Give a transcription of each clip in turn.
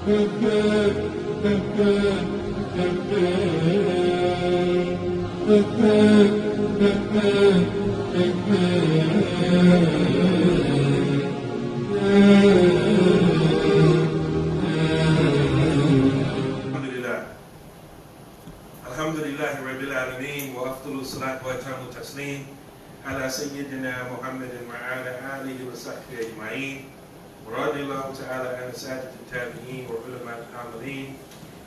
Alhamdulillah Rabbil Alameen wa afdalu salat wa atamu taslim ala Sayyidina Muhammadin wa ala alihi wa sahbihi ajma'in wa radiyallahu ta'ala an asatid al-tabi'in wa ulama al-amilin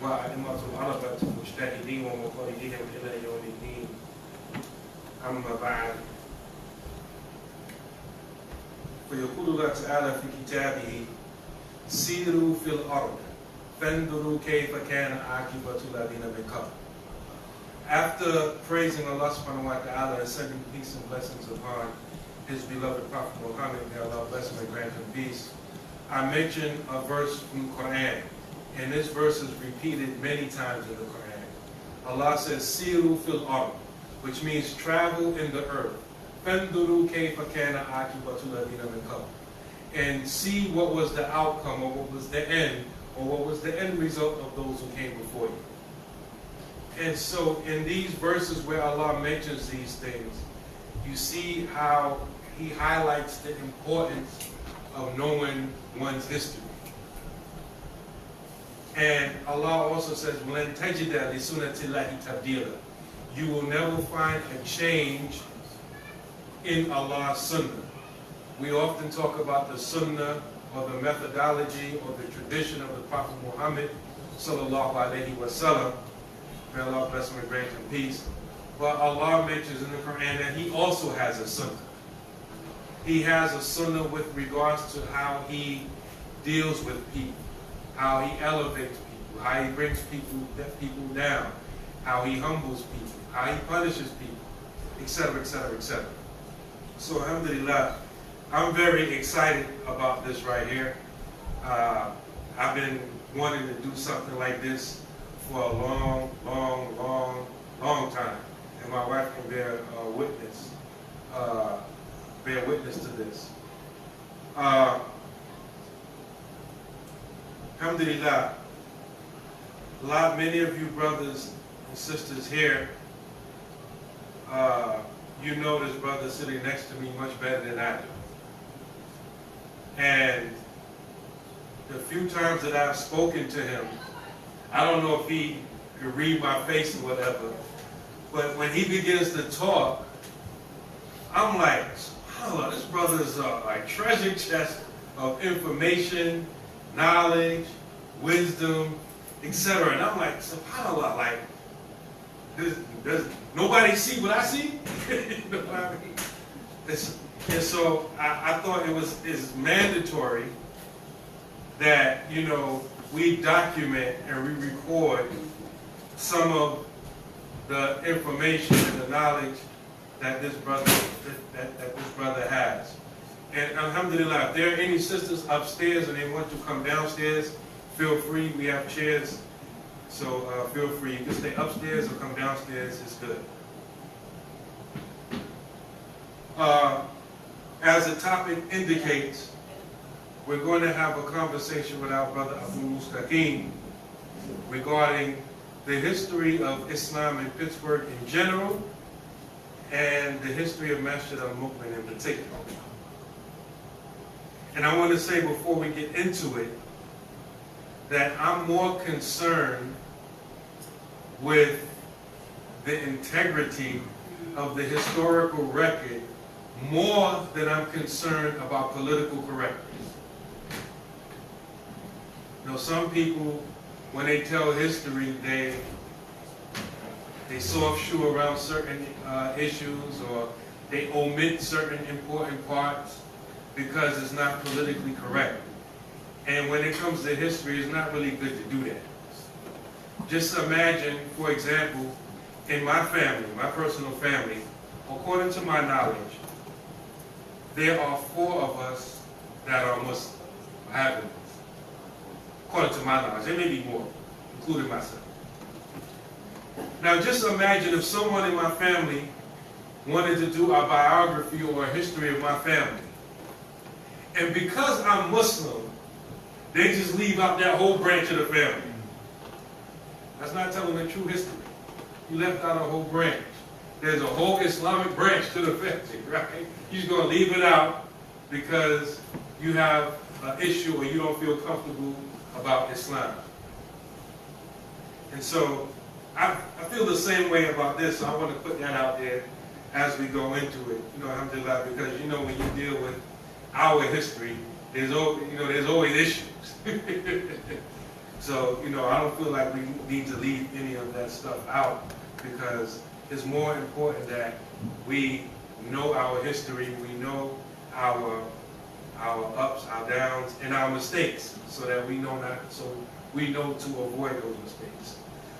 wa a'immatul arabat al-mujtahidin wa muqarridihim ila yawmiddin. Amma ba'd. فيقول الله تعالى في كتابه سيروا في الأرض فانظروا كيف كان عاقبة الذين من قبل. After praising Allah subhanahu wa ta'ala and sending peace and blessings upon his beloved Prophet Muhammad, may Allah bless him and grant him peace, I mentioned a verse from the Quran, and this verse is repeated many times in the Quran. Allah says, Siru fil ard, which means travel in the earth. Fanduru kayfa kana aqibatu alladhina min qabl, and see what was the outcome, or what was the end, or what was the end result of those who came before you. And so in these verses where Allah mentions these things, you see how he highlights the importance of knowing one's history. And Allah also says, وَلَن تَجِدَ لِسُنَّةِ اللَّهِ تَبْدِيلًا. You will never find a change in Allah's sunnah. We often talk about the sunnah or the methodology or the tradition of the Prophet Muhammad sallallahu alaihi wasallam. May Allah bless him and grant him peace. But Allah mentions in the Quran that he also has a sunnah. He has a sunnah with regards to how he deals with people, how he elevates people, how he brings people down, how he humbles people, how he punishes people, etc., etc., etc. So alhamdulillah, I'm very excited about this right here. I've been wanting to do something like this for a long time, and my wife can bear witness to this. Alhamdulillah, many of you brothers and sisters here, you know this brother sitting next to me much better than I do. And the few times that I've spoken to him, I don't know if he could read my face or whatever, but when he begins to talk, I'm like, subhanAllah, this brother is a treasure chest of information, knowledge, wisdom, etc. And I'm like, subhanAllah, like, does nobody see what I see? You know what I mean? And so I thought it's mandatory that, you know, we document and we record some of the information and the knowledge that this brother has. And alhamdulillah, if there are any sisters upstairs and they want to come downstairs, feel free. We have chairs, so feel free. You can stay upstairs or come downstairs. It's good. As the topic indicates, we're going to have a conversation with our brother Abdul Mustaqeem regarding the history of Islam in Pittsburgh in general and the history of Masjid in particular. And I want to say before we get into it that I'm more concerned with the integrity of the historical record more than I'm concerned about political correctness. You know, some people, when they tell history, they soft shoe around certain issues, or they omit certain important parts because it's not politically correct. And when it comes to history, it's not really good to do that. Just imagine, for example, in my family, my personal family, according to my knowledge, there are 4 of us that are Muslim, have been. According to my knowledge, there may be more, including myself. Now just imagine if someone in my family wanted to do a biography or a history of my family. And because I'm Muslim, They just leave out that whole branch of the family. That's not telling the true history. You left out a whole branch. There's a whole Islamic branch to the family, right? You're just going to leave it out because you have an issue or you don't feel comfortable about Islam. And so I feel the same way about this, so I want to put that out there as we go into it. You know, alhamdulillah, because you know when you deal with our history, there's always issues. So, you know, I don't feel like we need to leave any of that stuff out because it's more important that we know our history, we know our ups, our downs, and our mistakes, so that we know to avoid those mistakes.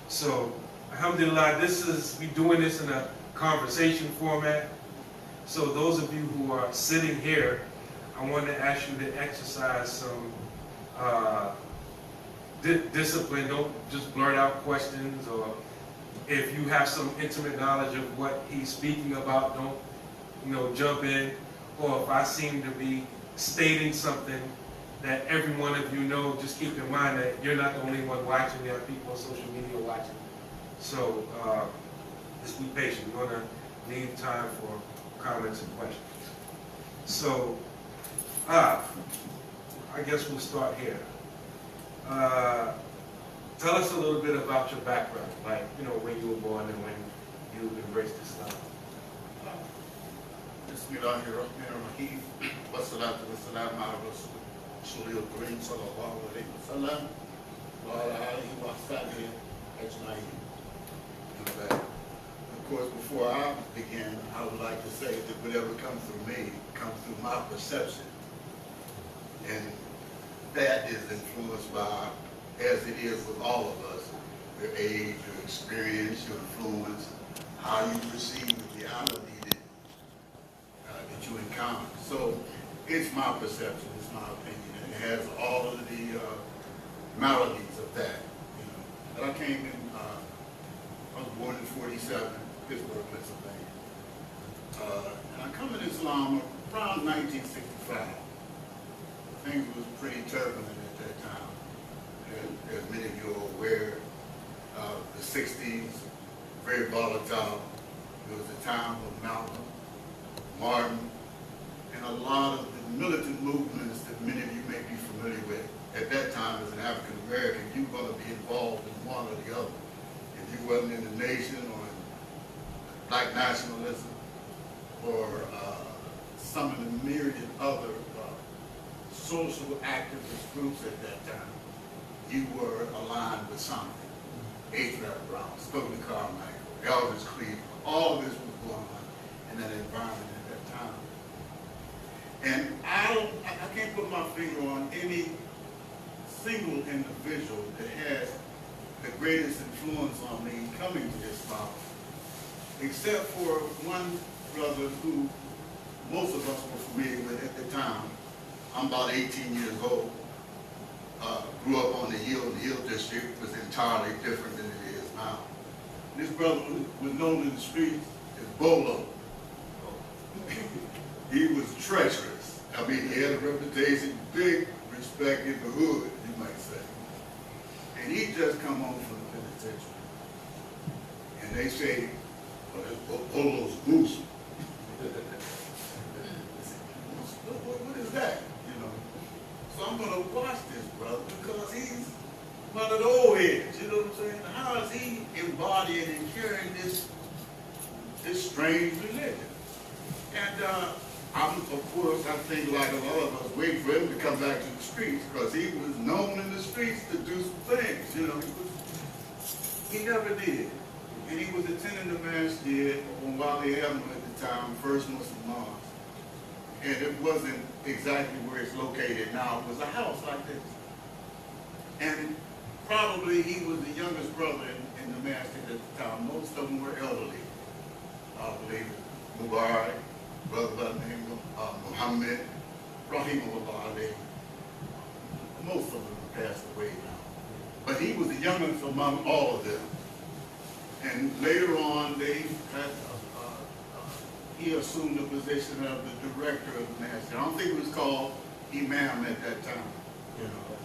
So, alhamdulillah, we're doing this in a conversation format. So those of you who are sitting here, I want to ask you to exercise some discipline. Don't just blurt out questions, or if you have some intimate knowledge of what he's speaking about, don't, you know, jump in. Or if I seem to be stating something that every one of you know, just keep in mind that you're not the only one watching. There are people on social media watching. So just be patient. We're going to leave time for comments and questions. So, I guess we'll start here. Tell us a little bit about your background, like, you know, when you were born and when you embraced Islam. Bismillahirrahmanirrahim. Wassalatu wassalamu ala Rasulil Kareem sallallahu alayhi wa sallam wa ala alihi wa sahbihi ajma'in. Of course, before I begin, I would like to say that whatever comes through me comes through my perception. And that is influenced by, as it is with all of us, your age, your experience, your influence, how you perceive the reality that you encounter. So it's my perception, it's my opinion, and it has all of the maladies of that. You know. But I came in, I was born in 47, Pittsburgh, Pennsylvania. And I come in Islam around 1965. Things was pretty turbulent at that time. As many of you are aware, the 60s, very volatile. It was the time of Malcolm, Martin, and a lot of the militant movements that many of you may be familiar with. At that time, as an African American, you were going to be involved in one or the other. If you wasn't in the nation or in black nationalism or some of the myriad other social activist groups at that time, you were aligned with something. H.R. Brown, Stokely Carmichael, Elvis Cleveland, all of this was going on in that environment at that time. And I can't put my finger on any single individual that has the greatest influence on me coming to Islam, except for one brother who most of us were familiar with at the time. I'm about 18 years old. Grew up on the Hill. The Hill District was entirely different than it is now. This brother was known in the streets as Bolo. He was treacherous. I mean, he had a reputation, big respect in the hood, you might say. And he just come home from the penitentiary. And they say, well, that's Bolo's goose. What is that? So I'm going to watch this brother because he's one of the old heads, you know what I'm saying? How is he embodying and carrying this strange religion? And I'm, of course, I think like a lot of us, waiting for him to come back to the streets because he was known in the streets to do some things, you know. He never did. And he was attending the Masjid on Wally Avenue at the time, First Muslim Mosque. And it wasn't exactly where it's located now. It was a house like this. And probably he was the youngest brother in the Masjid at the time. Most of them were elderly. I believe Mubarak, brother by the name of Muhammad, Rahimahullah. Most of them passed away now. But he was the youngest among all of them. And later on, they had he assumed the position of the director of the Masjid. I don't think it was called Imam at that time. You know,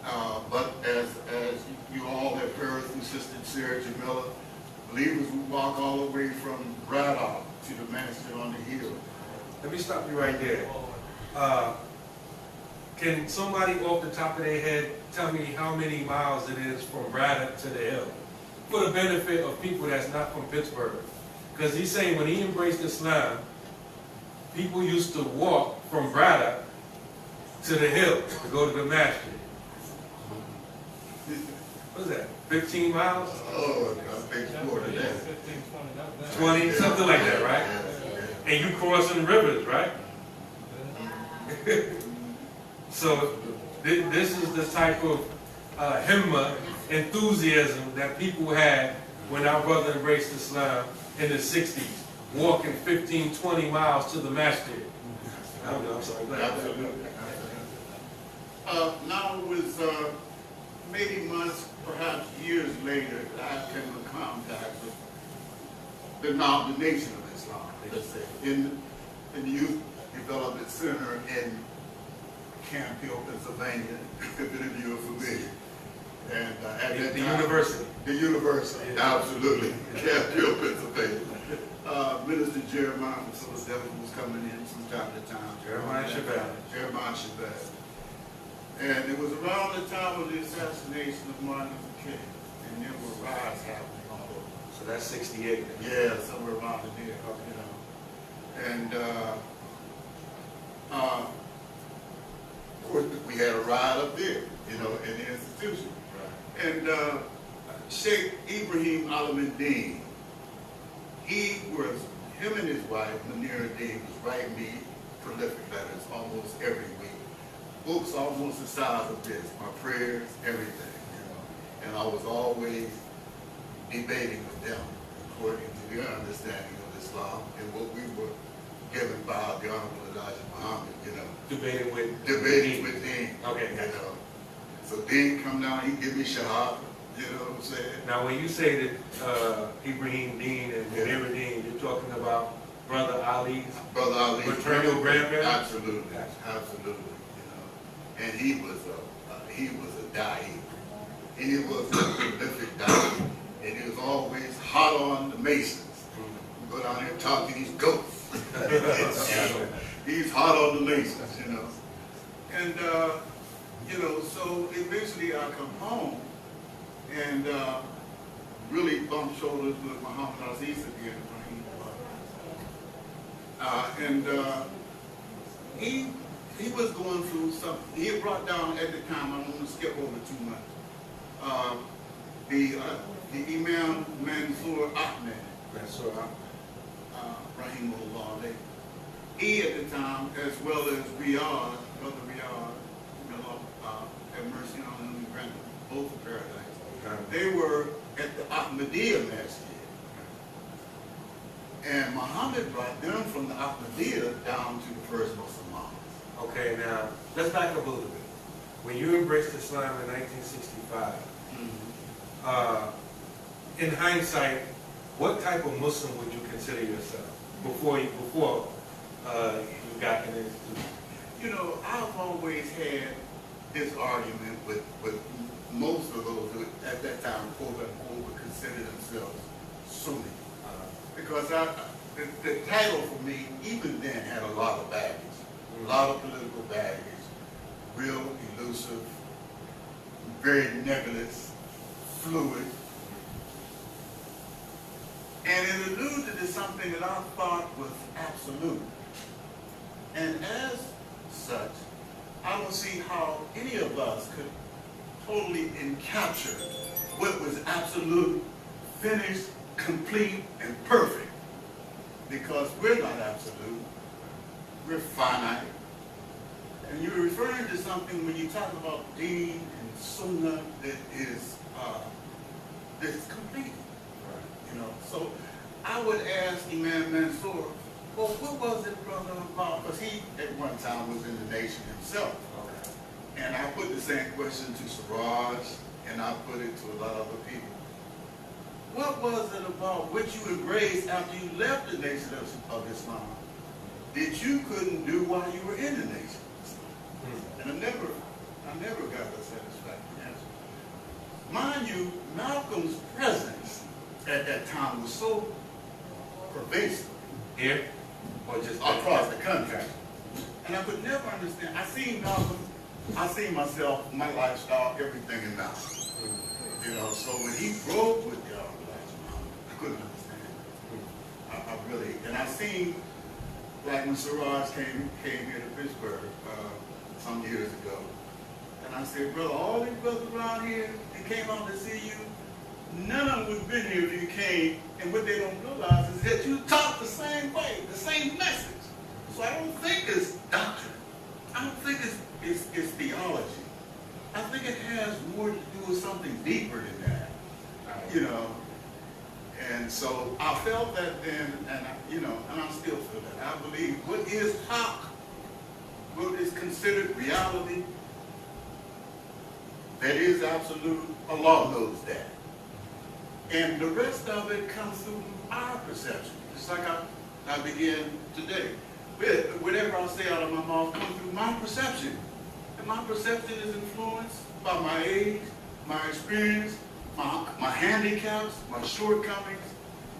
But as you all have heard from Sister Sarah Jamila, believers will walk all the way from Braddock to the Masjid on the hill. Let me stop you right there. Can somebody off the top of their head tell me how many miles it is from Braddock to the hill? For the benefit of people that's not from Pittsburgh. Because he's saying when he embraced Islam, people used to walk from Braddock to the hill to go to the Masjid. What is that, 15 miles? Oh, I think more than that. 20, something like that, right? And you crossing rivers, right? So this is the type of himma, enthusiasm that people had when our brother embraced Islam in the 60s, walking 15, 20 miles to the masjid. I don't know, I'm sorry. Absolutely. Now it was maybe months, perhaps years later, that I came in contact with the denomination of Islam, let's say, in the Youth Development Center in Camp Hill, Pennsylvania, if any of you are familiar. And at that time, University. The university, yeah. Absolutely. Camp Hill, Pennsylvania. Minister Jeremiah from Philadelphia was coming in from time to time. Jeremiah Shabbat. And it was around the time of the assassination of Martin Luther King, and there were riots happening all over. So that's 68. Yeah, somewhere around there, you know. And of course, we had a riot up there, you know, in the institution. Right. And Sheikh Ibrahim Alamuddin, him and his wife, Munira Dean, was writing me prolific letters almost every week. Books almost the size of this, my prayers, everything, you know. And I was always debating with them according to their understanding of Islam and what we were given by the Honorable Elijah Muhammad, you know. Debating with Dean. Okay. You know. So Dean come down, he give me shahada, you know what I'm saying? Now when you say that Ibrahim Dean and Munira Dean, you're talking about Brother Ali's maternal grandparents? Absolutely, absolutely. And he was a da'i. He was a prolific da'i. And he was always hot on the Masons. Go down there and talk to these goats. He's hot on the Masons, you know. And, you know, so eventually I come home and really bump shoulders with Muhammad Aziz again. He was going through something. He had brought down at the time, I don't want to skip over too much, the Imam Mansour Ahmed. Rahimahullah. He at the time, as well as Riyadh, Brother Riyadh, have mercy on him and grant them both of paradise. They were at the Ahmadiyya Masjid. And Muhammad brought them from the Ahmadiyya down to the first Muslim mosque. Okay, now, let's back up a little bit. When you embraced Islam in 1965, in hindsight, what type of Muslim would you consider yourself before you got in the institution? You know, I've always had this argument with most of those who at that time, quote unquote, would consider themselves Sunni. Because the title for me, even then, had a lot of baggage. A lot of political baggage, real elusive, very nebulous, fluid. And it alluded to something that I thought was absolute. And as such, I don't see how any of us could totally encapture what was absolute, finished, complete, and perfect. Because we're not absolute. We're finite. And you're referring to something when you talk about deen and sunnah that is complete. Right. You know, so I would ask Imam Mansour, well, what was it, brother, about? Because he at one time was in the nation himself. Okay. And I put the same question to Siraj, and I put it to a lot of other people. What was it about what you embraced after you left the nation of Islam that you couldn't do while you were in the nation? And I never I never got a satisfactory answer. Mind you, Malcolm's presence at that time was so pervasive Here? Or just across the country. And I could never understand. I seen Malcolm, I seen myself, my lifestyle, everything in Malcolm. You know, so when he broke with the All Blacks, I couldn't understand. I really, and I seen, like when Siraj came here to Pittsburgh some years ago, and I said, brother, all these brothers around here, they came out to see you. None of them would have been here if you came, and what they don't realize is that you talk the same way, the same message. So I don't think it's doctrine. I don't think it's theology. I think it has more to do with something deeper than that, you know. And so I felt that then, and I still feel that. I believe what is haq, what is considered reality, that is absolute. Allah knows that. And the rest of it comes through our perception. Just like I began today. Whatever I say out of my mouth comes through my perception. And my perception is influenced by my age, my experience, my handicaps, my shortcomings.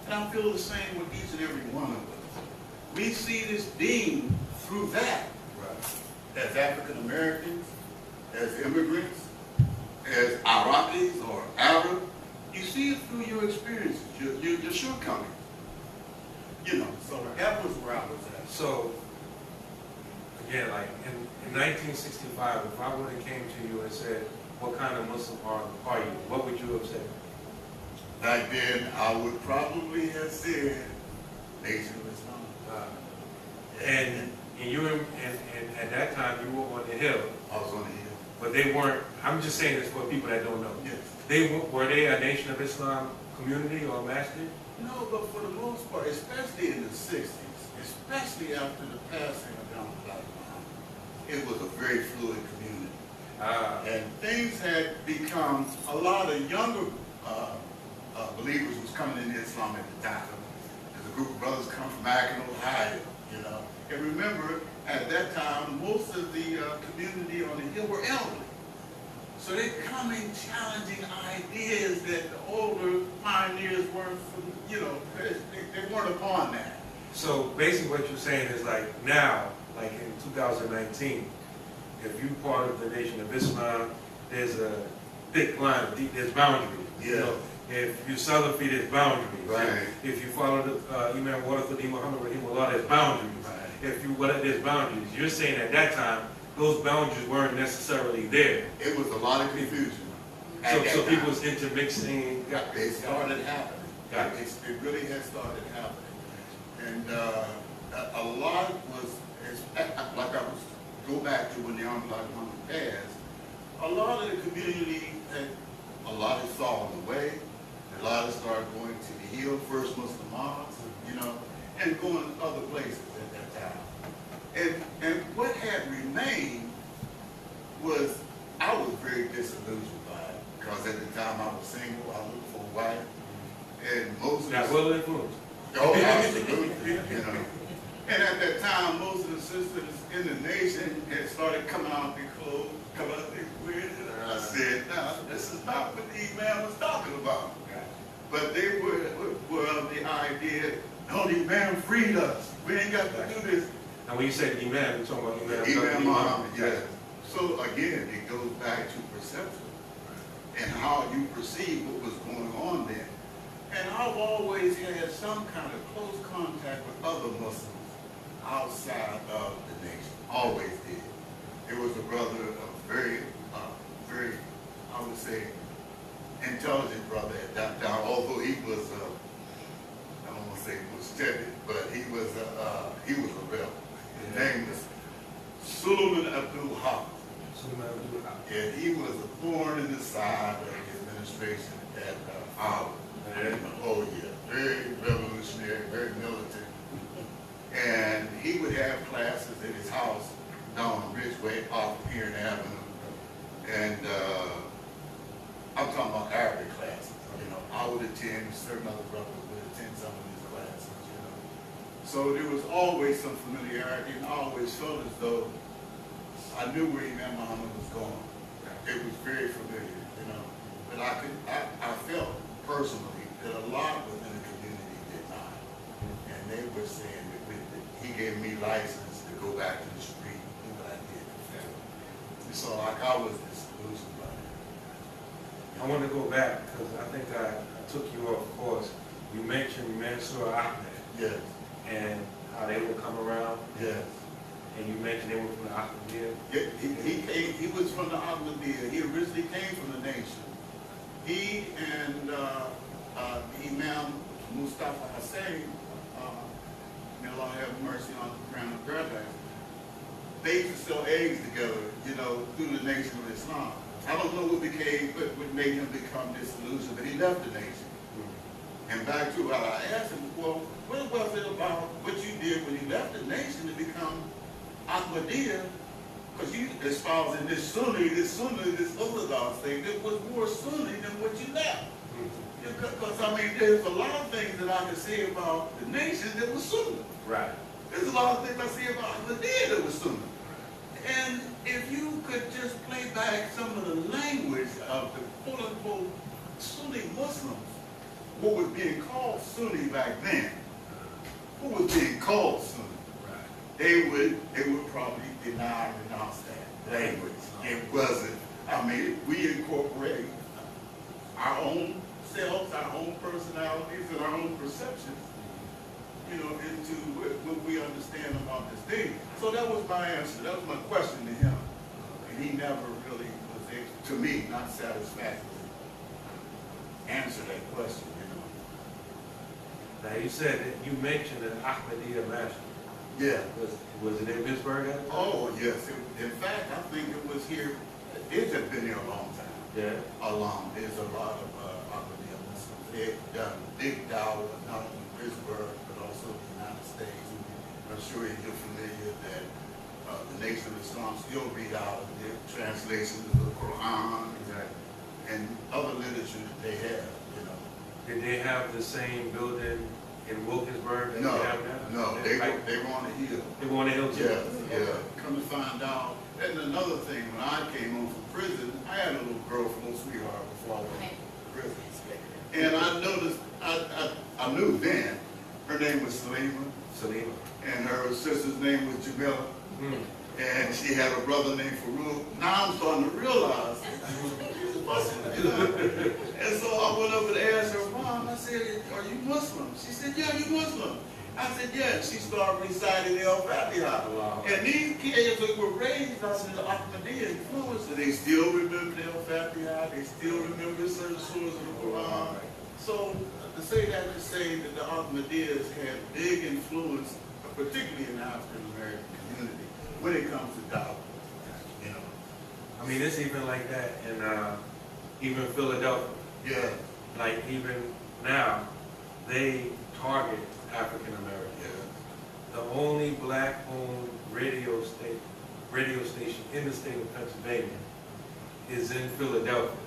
And I feel the same with each and every one of us. We see this being through that. Right. As African Americans, as immigrants, as Iraqis or Arab. You see it through your experiences, your shortcomings. You know, so that was where I was at. So, again, like in 1965, if I would have came to you and said, what kind of Muslim are you? What would you have said? Back then, I would probably have said, Nation of Islam. And you and at that time, you were on the hill. I was on the hill. But they weren't, I'm just saying this for people that don't know. Yes. Were they a Nation of Islam community or masjid? No, but for the most part, especially in the 60s, especially after the passing of Abdul R, it was a very fluid community. And things had become, a lot of younger believers was coming into Islam at the time. There's a group of brothers come from Akron, Ohio, you know. And remember, at that time, most of the community on the hill were elderly. So they're coming challenging ideas that the older pioneers weren't, they weren't upon that. So basically what you're saying is like now, like in 2019, if you're part of the Nation of Islam, there's a thick line, there's boundaries. Yeah. You know, if you Salafi, there's boundaries. Right. If you follow the Imam Warathuddin Muhammad Rahimullah, there's boundaries. Right. If you, there's boundaries. You're saying at that time, those boundaries weren't necessarily there. It was a lot of confusion. So people was intermixing. It started happening. Got It really had started happening. And a lot was, like I was, go back to when the Armed Black Woman passed, a lot of the community had, a lot of saw on the way, a lot of started going to the Hill, First Muslim Mosque, you know, and going other places at that time. And what had remained was, I was very disillusioned by it, because at the time I was single, I looked for a wife, and most of That will influence. Oh, absolutely, you know. And at that time, most of the sisters in the nation had started coming out their clothes, coming out their weird. I said, no, this is not what the Imam was talking about. But they were of the idea, no, the Imam freed us. We ain't got to do this. And when you say Imam, you're talking about Imam Muhammad, yes. So again, it goes back to perception and how you perceive what was going on then. And I've always had some kind of close contact with other Muslims outside of the nation. Always did. There was a brother, a very, I would say, intelligent brother at that time, although he was, I don't want to say he was timid, but he was a rebel. His name was Suleiman Abdul R. And he was a thorn in the side of the administration at Howard. Oh yeah, very revolutionary, very militant. And he would have classes at his house down on Ridgeway off of Heron Avenue. And I'm talking about Arabic classes. You know, I would attend, certain other brothers would attend some of these classes, you know. So there was always some familiarity, and I always felt as though I knew where Imam Muhammad was going. It was very familiar, you know. But I felt personally that a lot within the community did not. And they were saying that he gave me license to go back to the street and do what I did. And so like I was disillusioned by it. I want to go back because I think I took you off course. You mentioned Mansour Ahmed Yes, and how they would come around, yes. and you mentioned they were from the Ahmadiyya. Yeah, he was from the Ahmadiyya. He originally came from the nation. He and Imam Mustafa Hussein, may Allah have mercy on the ground of paradise, they used to sell eggs together, you know, through the Nation of Islam. I don't know what made him become disillusioned, but he left the nation. And back to what I asked him, well, what was it about what you did when you left the nation to become Ahmadiyya? Because you espousing this Orthodox thing that was more Sunni than what you left. Because, I mean, there's a lot of things that I can say about the nation that was Sunni. Right. There's a lot of things I see about Ahmadiyya that was Sunni. And if you could just play back some of the language of the quote-unquote Sunni Muslims, what was being called Sunni back then, what was being called Sunni, they would probably deny and renounce that language. It wasn't. I mean, we incorporate our own selves, our own personalities, and our own perceptions, you know, into what we understand about this thing. So that was my answer. That was my question to him. And he never really was able, to me, not satisfactory, answer that question, you know. Now you said that you mentioned an Ahmadiyya master. Yeah. Was it in Pittsburgh at the time? Oh, yes. In fact, I think it was here. It has been here a long time. Yeah. There's a lot of Ahmadiyya Muslims. They've done big dawah, not only in Pittsburgh, but also in the United States. I'm sure you're familiar that the Nation of Islam still read out their translations of the Quran. Exactly. And other literature that they have, you know. Did they have the same building in Wilkinsburg that No, they have now? no, they were on the hill. They were on the hill too? Yeah. Come to find out. And another thing, when I came home from prison, I had a little girl from Little Sweetheart before I went to prison. And I noticed, I knew then, her name was Salima, and her sister's name was Jamila, and she had a brother named Farouk. Now I'm starting to realize she's a Muslim, you know? And so I went over to ask her mom, I said, are you Muslim? She said, yeah, you Muslim. I said, yeah. She started reciting the Al-Fatiha. Wow. And these kids that were raised under the Ahmadiyya influence, and they still remember the Al-Fatiha, they still remember certain surahs of the Quran. So to say that, to say that the Ahmadiyyas had big influence, particularly in the African American community, when it comes to dawah, you know. I mean, it's even like that in even Philadelphia. Yeah. Like even now, they target African Americans. Yeah. The only black-owned radio station in the state of Pennsylvania is in Philadelphia.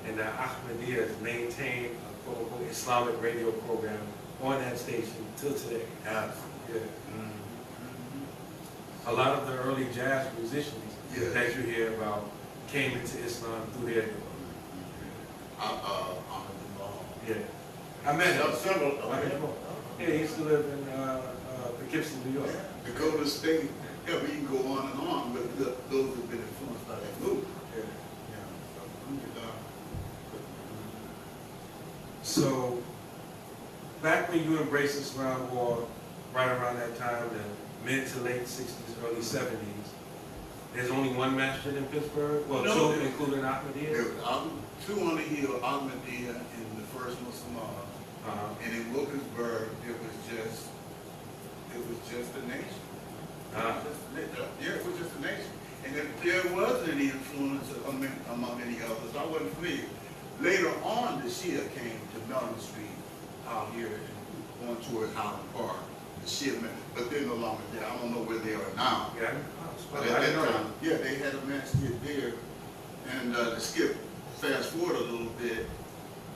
And the Ahmadiyyas maintain a quote-unquote Islamic radio program on that station till today. Absolutely. Yeah. A lot of the early jazz musicians that you hear about came into Islam through their door. Yeah. I met him. Several. Yeah, he used to live in Poughkeepsie, New York. Dakota State. Yeah, we can go on and on, but those have been influenced by that movement. So, back when you embraced Islam, or right around that time, the mid to late 60s, early 70s, there's only one masjid in Pittsburgh? Well, no, two, including Ahmadiyya? There were two on the hill, Ahmadiyya and the first Muslim. And in Wilkinsburg, it was just a nation. Yeah, it was just a nation. And if there wasn't any influence among any others, I wasn't familiar. Later on, the Shia came to Melon Street out here and going toward Highland Park. The Shia, but they're no longer there. I don't know where they are now. Yeah, but at that time, yeah, they had a masjid there. And to skip, fast forward a little bit,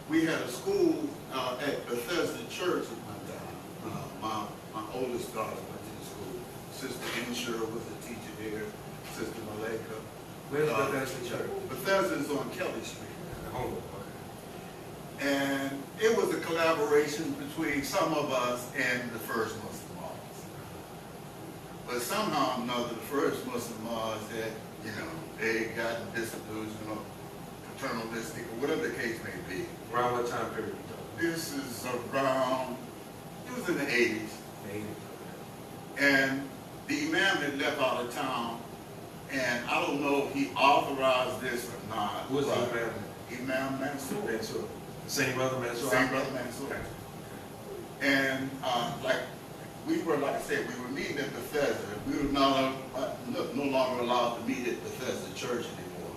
we had a school at Bethesda Church at one time. My oldest daughter went to the school. Sister Insure was a teacher there. Sister Baker. Where's Bethesda Church? Bethesda's on Kelly Street. Home. And it was a collaboration between some of us and the first Muslim Mothers. But somehow or another, the first Muslim Mothers had, they had gotten disillusioned or paternalistic or whatever the case may be. Around what time period? This is around, it was in the 80s. 80s. And the imam had left out of town, and I don't know if he authorized this or not. Who was the imam? Imam Mansour. Mansour. Same brother Mansour? Same brother Mansour. And like I said, we were meeting at Bethesda. We were no longer allowed to meet at Bethesda Church anymore.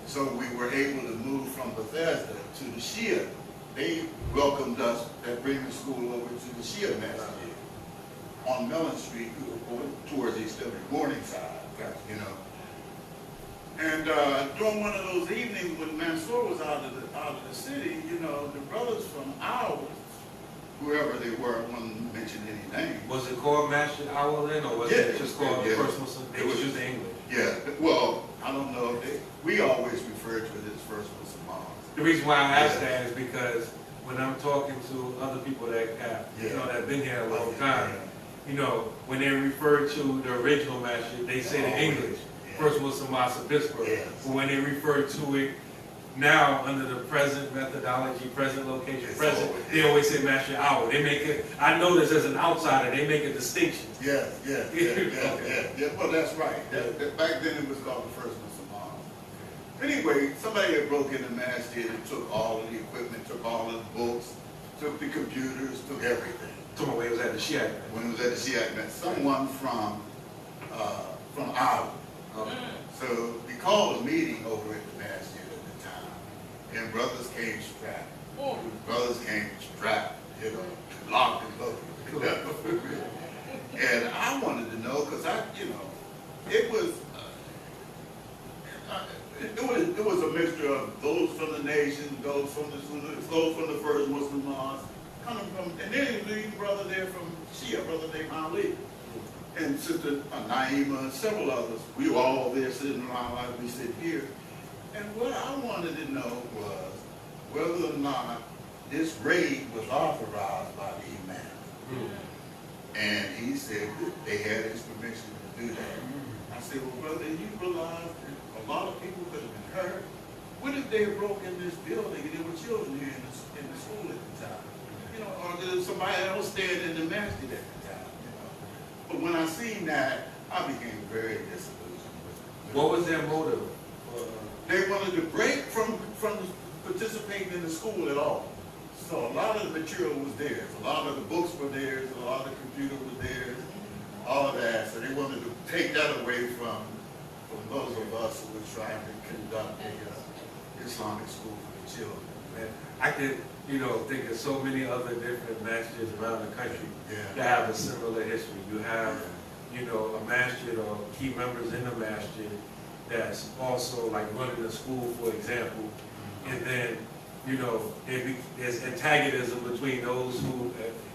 So we were able to move from Bethesda to the Shia. They welcomed us at bringing the school over to the Shia Masjid on Mellon Street, towards East Morningside, And during one of those evenings when Mansour was out of the city, the brothers from ours, whoever they were, I wouldn't mention any names. Was it called Masjid Owl then, or was it just called the First Muslim? They was using English. Yeah, well, I don't know. We always refer to it as First Muslim Mothers. The reason why I ask that is because when I'm talking to other people that have, that have been here a long time, when they refer to the original Masjid, they say the English. First Muslim Mosque of Pittsburgh. Yes. But when they refer to it now under the present methodology, present location, they always say Masjid Hour. They make it, I notice as an outsider, they make a distinction. Yeah. Well, that's right. Back then it was called the First Muslim Mosque. Anyway, somebody had broke into Masjid and took all of the equipment, took all of the books, took the computers, took everything. Told me when it was at the Shiite. When it was at the Shiite, someone from Iowa. So we called a meeting over at the Masjid at the time, and brothers came strapped. Locked and loaded. And I wanted to know, because it was a mixture of those from the nation, those from the First Muslim Mosque, and then a leading brother there from Shia, brother named Ali. And Sister Naima and several others, we were all there sitting around like we sit here. And what I wanted to know was whether or not this raid was authorized by the imam. And he said that they had his permission to do that. I said, well, brother, you realize that a lot of people could have been hurt? What if they broke in this building and there were children here in the school at the time? Or there was somebody else staying in the masjid at the time? But when I seen that, I became very disillusioned with it. What was their motive? They wanted to break from participating in the school at all. So a lot of the material was theirs. A lot of the books were theirs. A lot of the computer was theirs. All of that. So they wanted to take that away from those of us who were trying to conduct a Islamic school for the children. Man, I could, think of so many other different masjids around the country that have a similar history. You have, a masjid or key members in the masjid that's also like running the school, for example, and then, there's antagonism between those who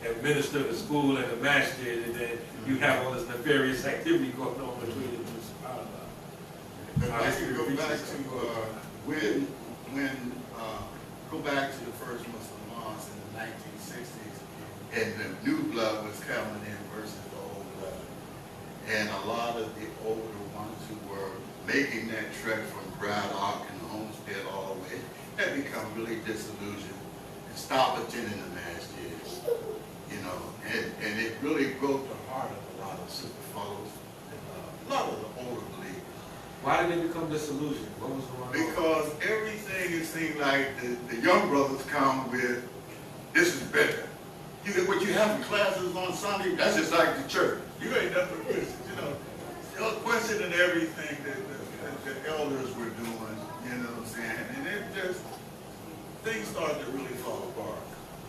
administer the school and the masjid, and then you have all this nefarious activity going on between the two. If I could go back to go back to the first Muslim mosque in the 1960s, and the new blood was coming in versus the old blood. And a lot of the older ones who were making that trek from Braddock and Homestead all the way had become really disillusioned and stopped attending the masjid, and it really broke the heart of a lot of sister fellows and a lot of the older believers. Why did they become disillusioned? What was going on? Because everything, it seemed like the young brothers come with, this is better. What you have in classes on Sunday, that's just like the church. You ain't nothing but Christians, questioning everything that the elders were doing, what I'm saying? And it just, things started to really fall apart.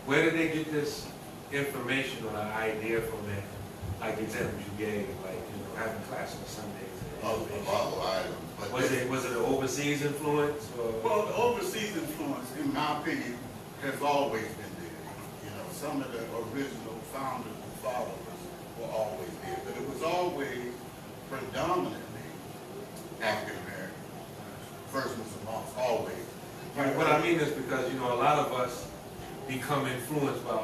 Where did they get this information or idea from that? Like examples you gave, like, having class on Sundays. Was it an overseas influence? Or? Well, the overseas influence, in my opinion, has always been there. Some of the original founders and followers were always there, but it was always predominantly African American. First Muslims, always. Right, what I mean is because, you know, a lot of us become influenced by,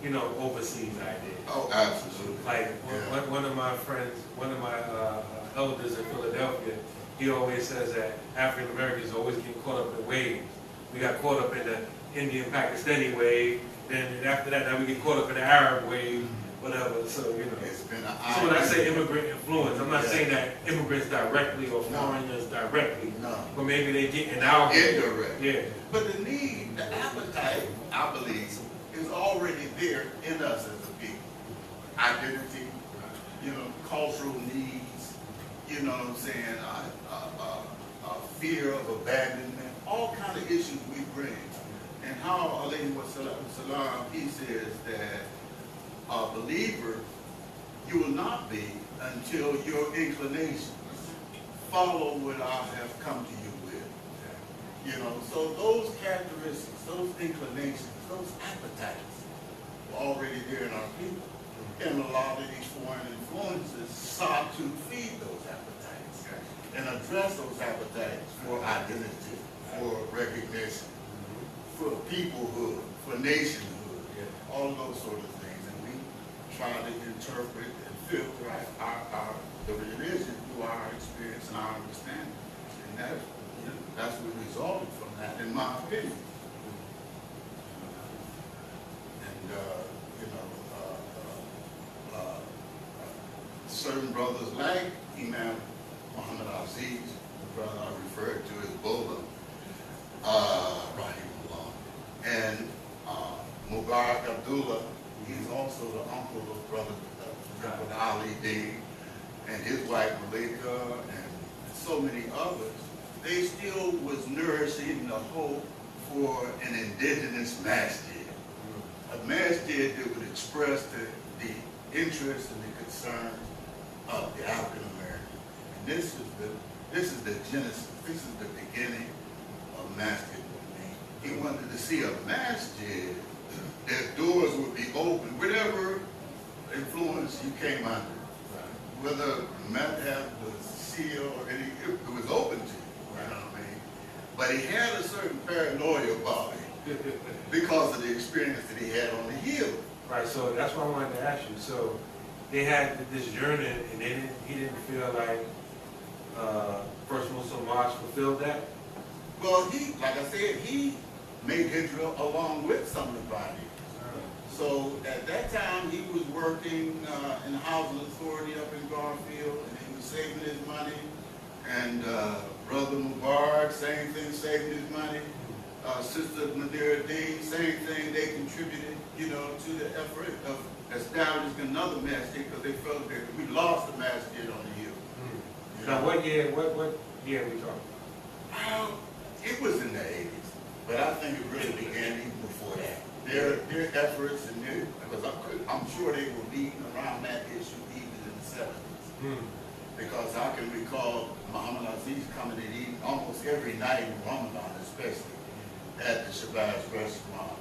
you know, overseas ideas. Oh, absolutely. Like, Yeah. one of my friends, one of my elders in Philadelphia, he always says that African Americans always get caught up in waves. We got caught up in the Indian-Pakistani wave, then after that, now we get caught up in the Arab wave, whatever, so, you know. It's been an So when I say immigrant influence, I'm not Yeah. saying that immigrants directly or No. foreigners directly, No. but maybe they get in our Indirect. Yeah. But the need, the appetite, I believe, is already there in us as a people. Identity, you know, cultural needs, you know what I'm saying, fear of abandonment, all kind of issues we bring. And how alayhi wa salam, he says that a believer, you will not be until your inclinations follow what I have come to you with. You know, so those characteristics, those inclinations, those appetites were already there in our people. And a lot of these foreign influences sought to feed those appetites and address those appetites for identity, for recognition, for peoplehood, for nationhood, all of those sort of things. And we try to interpret and filter the religion through our experience and our understanding. And that's what resulted from that, in my opinion. And, certain brothers like Imam Muhammad Aziz, the brother I referred to as Bola, Rahimullah, and Mubarak Abdullah, he's also the uncle of brother Ali Dean, and his wife Malika, and so many others. They still was nourishing the hope for an indigenous masjid. A masjid that would express the interest and the concern of the African American. And this is the genesis, this is the beginning of masjid with me. He wanted to see a masjid that doors would be open, whatever influence you came under. Whether madhab was sealed or any, it was open to you, you know what I mean? But he had a certain paranoia about it because of the experience that he had on the hill. Right, so that's what I wanted to ask you. So they had this journey, and he didn't feel like First Muslim March fulfilled that? Well, like I said, he made hijrah along with some of the body. So at that time, he was working in the housing authority up in Garfield, and he was saving his money. And Brother Mubarak, same thing, saving his money. Sister Madira Dean, same thing, they contributed, you know, to the effort of establishing another masjid because they felt that we lost the masjid on the hill. You Now, know? what year are we talking about? It was in the 80s, but I think it really began even before that. Their efforts and because I'm sure they were leading around that issue even in the 70s. Because I can recall Muhammad Aziz coming and eating almost every night in Ramadan, especially at the Shabazz restaurant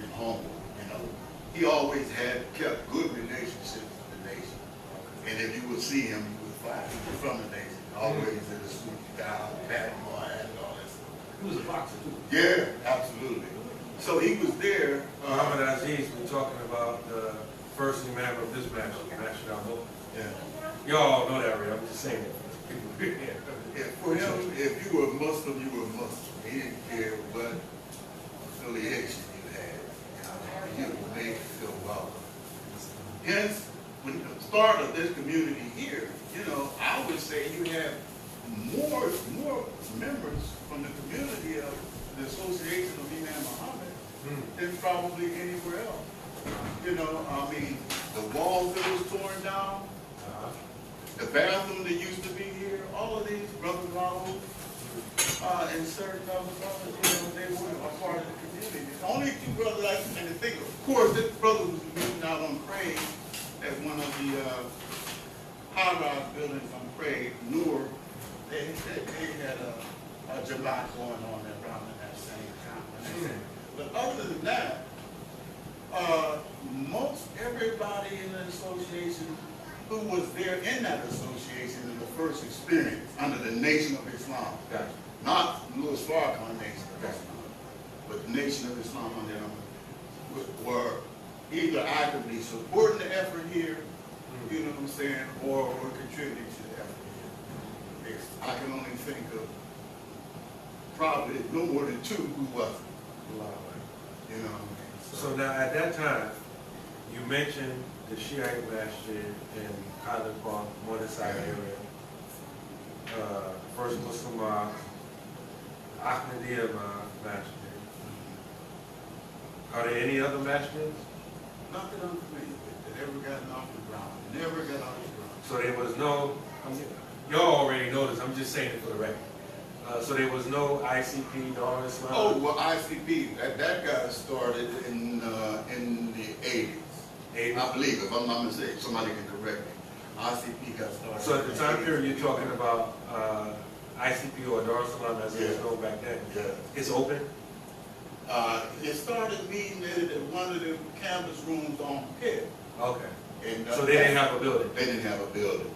in Homewood. You know, he always kept good relationships with the nation. And if you would see him, you would find he was from the nation. Always in the suit down, Patmore, and all that stuff. He was a boxer too. Yeah, absolutely. So he was there. Muhammad Aziz, we're talking about the first imam of this masjid, Masjid al-Mulk. Yeah. Y'all know that, right? I'm just saying it. For him, if you were Muslim, you were Muslim. He didn't care what affiliation you had. He would make you feel welcome. Hence, when the start of this community here, you know, I would say you have more members from the community of the Association of Imam Muhammad than probably anywhere else. You know, I mean, the walls that was torn down, the bathroom that used to be here, all of these, Brother Raoul, and certain other brothers, you know, they were a part of the community. The only two brothers I can think of course, this brother was meeting out on Craig at one of the high-rise buildings on Craig, Noor. They had a Jamaa'ah going on around at that same time. But other than that, most everybody in the association who was there in that association in the first experience under the Nation of Islam. Gotcha. Not Louis Farrakhan Nation of Gotcha. Islam, but the Nation of Islam under them were either actively supporting the effort here, you know what I'm saying, or were contributing to the effort here. I can only think of probably no more than two who wasn't, you know. So now, at that time, you mentioned the Shiite Masjid in Highland Park, Morningside area, First Muslim Mosque, Ahmadiyya Masjid. Are there any other masjids? Not that I'm familiar with, that ever gotten off the ground, never got off the ground. So there was no, y'all already know this, I'm just saying it for the record. So there was no ICP, Dar Islam? Oh, well, ICP, that got started in the 80s. I believe, if I'm not mistaken, somebody can correct me. ICP got started. So at the time period you're talking about ICP or Dar Islam as it was known back then? Yeah. It's open? It started meeting at one of the campus rooms on Pitt. Okay. And, So they didn't have a building? They didn't have a building.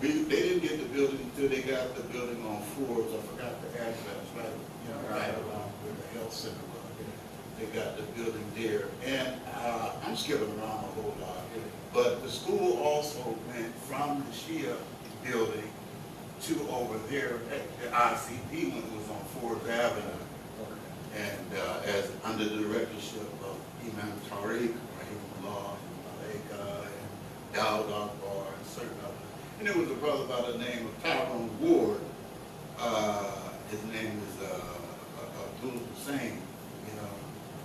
They didn't get the building until they got the building on Forbes. I forgot the address, right? You know, right around where the health center was. They got the building there. And I'm skipping around a whole lot. But the school also went from the Shia building to over there at the ICP when it was on Forbes Avenue. And as under the directorship of Imam Tariq, Rahimullah, and Malaika, and Dawud Akbar, and certain others. And there was a brother by the name of Tyrone Ward. His name is Abdul Hussein. You know,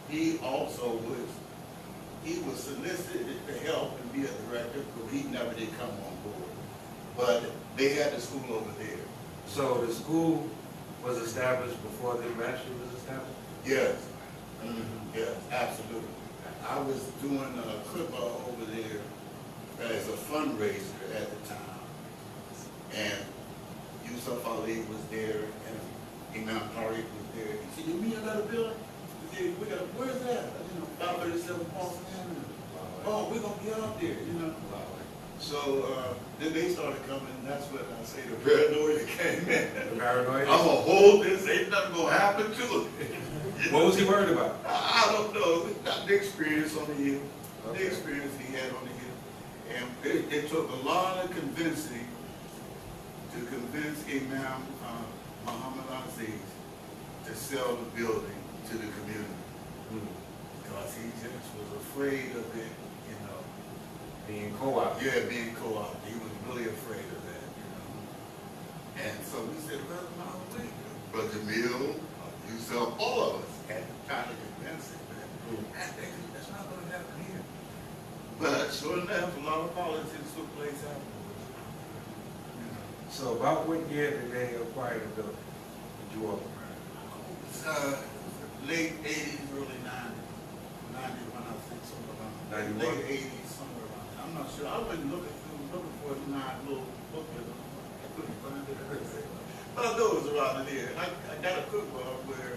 he also was solicited to help and be a director, but he never did come on board. But they had the school over there. So the school was established before the masjid was established? Yes. Yes, absolutely. I was doing a khutbah over there as a fundraiser at the time. And Yusuf Ali was there, and Imam Tariq was there. He said, "You mean I got a building?" He said, "We got a, where's that?" You know, 537 Boston Avenue. Oh, we're going to get up there, you know. So then they started coming, and that's when I say the paranoia came in. The paranoia? I'm going to hold this, ain't nothing going to happen to it. What was he worried about? I don't know. Not the experience on the hill. Okay. The experience he had on the hill. And it took a lot of convincing to convince Imam Muhammad Aziz to sell the building to the community. Because he just was afraid of it, you know. Being co-opted. Yeah, being co-opted. He was really afraid of that, you know. And so we said, well, no, wait. Brother Jamil, you sell all of us. Had to kind of convince him that that's not going to happen here. But sure enough, a lot of politics took place afterwards. You know. So about what year did they acquire the building? Did you all acquire? Late 80s, early 90s. 91, I think, somewhere around. 91? Late 80s, somewhere around there. I'm not sure. I wasn't looking for it in my little booklet. I couldn't find it. But I know it was around there. And I got a cookbook where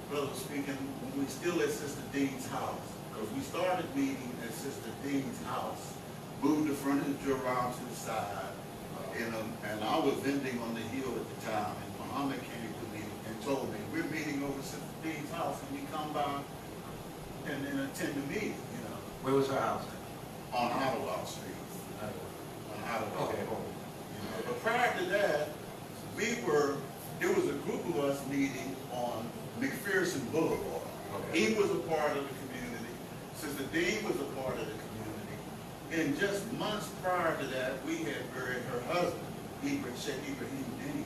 brother was speaking when we still at Sister Dean's house. Because we started meeting at Sister Dean's house, moved the furniture around to the side, and I was vending on the hill at the time, and Muhammad came to me and told me, we're meeting over Sister Dean's house, and we come by and attend the meeting, you know. Where was her house? On Ottawa Street. On Ottawa. Okay. You know, but prior to that, there was a group of us meeting on McPherson Boulevard. Okay. He was a part of the community. Sister Dean was a part of the community. And just months prior to that, we had buried her husband, Sheikh Ibrahim Dean.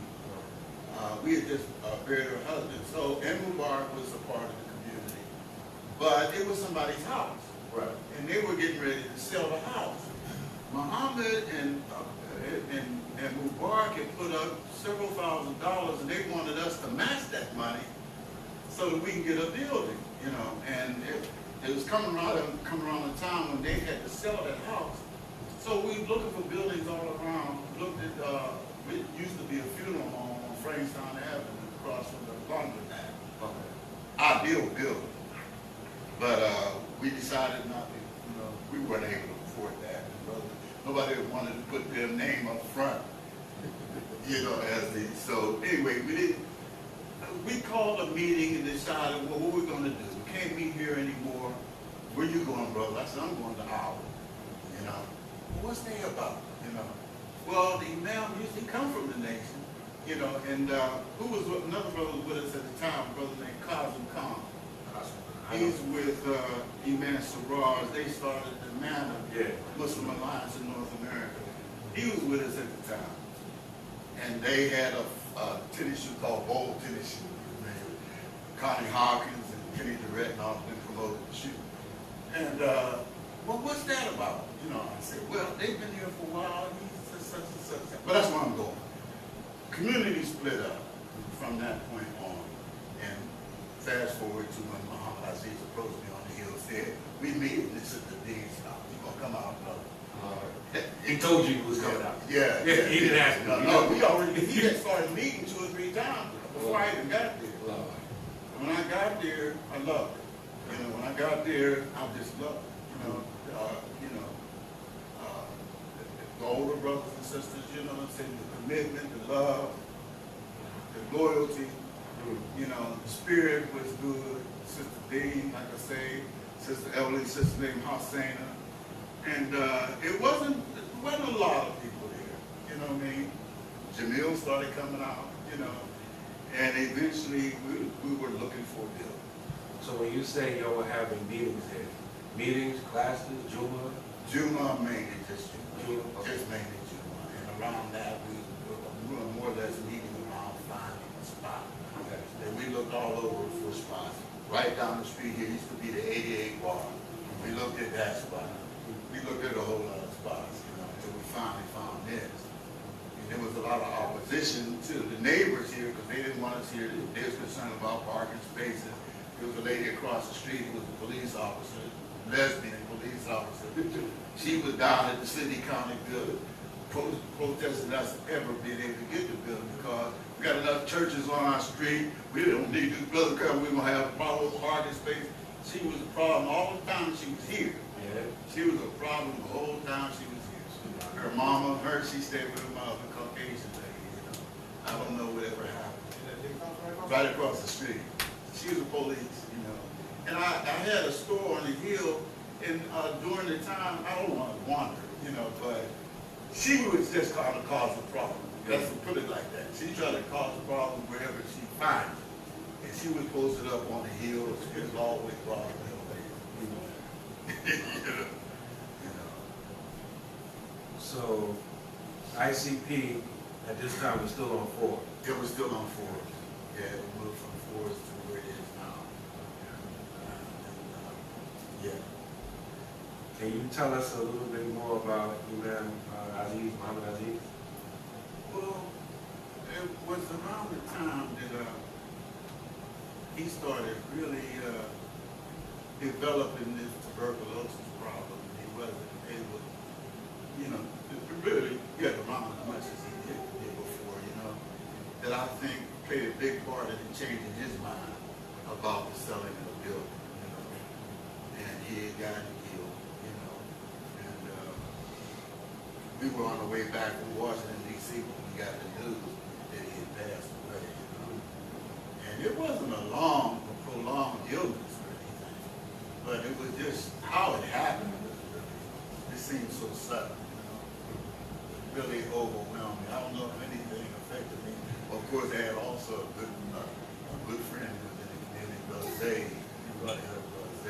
We had just buried her husband. So, and Mubarak was a part of the community. But it was somebody's house. Right. And they were getting ready to sell the house. Muhammad and Mubarak had put up several $1,000s, and they wanted us to match that money so that we can get a building, you know. And it was coming around the time when they had to sell that house. So we were looking for buildings all around. Looked at it used to be a funeral home on Frankstown Avenue across from the laundromat. Okay. Ideal building. But we decided not to, you know, we weren't able to afford that. Nobody wanted their name up front. You know, so anyway, we called a meeting and decided, well, what we're gonna do. We can't meet here anymore. Where you going, brother? I said, I'm going to Iowa. You know, well, what's they about? You know, well, the imam usually come from the nation. You know, and who was another brother with us at the time, a brother named Kazim Khan. He's with Imam Sarraj. They started the Muslim Alliance in North America. He was with us at the time. And they had a tennis shoe called Bowl Tennis Shoe. Connie Hawkins and Kenny Durrett and all been promoted the shoe. And, well, what's that about? You know, I said, well, they've been here for a while. He's such and such. But that's where I'm going. Community split up from that point on. And fast forward to when Muhammad Aziz approached me on the hill, said, we meet, this is the dean's house. You're going to come out, brother. He told you he was coming out. Yeah. He didn't ask me. No, he had started meeting 2 or 3 times before I even got there. When I got there, I loved it. You know, when I got there, I just loved it. The older brothers and sisters, you know what I'm saying, the commitment, the love, the loyalty, you know, the spirit was good. Sister Dean, like I say, Sister Evelyn, sister named Hosseina. And it wasn't a lot of people there, you know what I mean? Jamil started coming out, you know, and eventually we were looking for a building. So when you say y'all were having meetings there, meetings, classes, Juma mainly just Juma. Just mainly Juma. And around that, we were more or less meeting around finding a spot. Okay. And we looked all over for spots. Right down the street here used to be the 88 bar. We looked at that spot. We looked at a whole lot of spots, you know, until we finally found this. And there was a lot of opposition to the neighbors here because they didn't want us here. They was concerned about parking spaces. There was a lady across the street who was a police officer, lesbian police officer. She was down at the city county building protesting us ever being able to get the building because we got enough churches on our street. We don't need this building because we're going to have a problem with parking space. She was a problem all the time she was here. Yeah. She was a problem the whole time she was here. Her mama, she stayed with her mother, Caucasian lady, you know. I don't know whatever happened. Right across the street. She was a police, you know. And I had a store on the hill, and during the time, I don't want to wander, you know, but she was just trying to cause a problem. Let's put it like that. She tried to cause a problem wherever she finds it. And she was posted up on the hill. She was always across the hill there. You know. So ICP at this time was still on 4. It was still on 4. Yeah, it moved from 4s to where it is now. Yeah. Can you tell us a little bit more about Imam Aziz, Muhammad Aziz? Well, it was around the time that he started really developing this tuberculosis problem. He wasn't able, you know, to really get around as much as he did before, you know, that I think played a big part in changing his mind about the selling of the building, you know, and he had gotten healed, you know, and we were on the way back from Washington, D.C. when we got the news that he had passed away, you know, and it wasn't a long or prolonged illness or anything, but it was just how it happened was really, it seemed so sudden, you know, it really overwhelmed me. I don't know if anything affected me. Of course, I had also a good friend who was in the community, Brother Zayd. I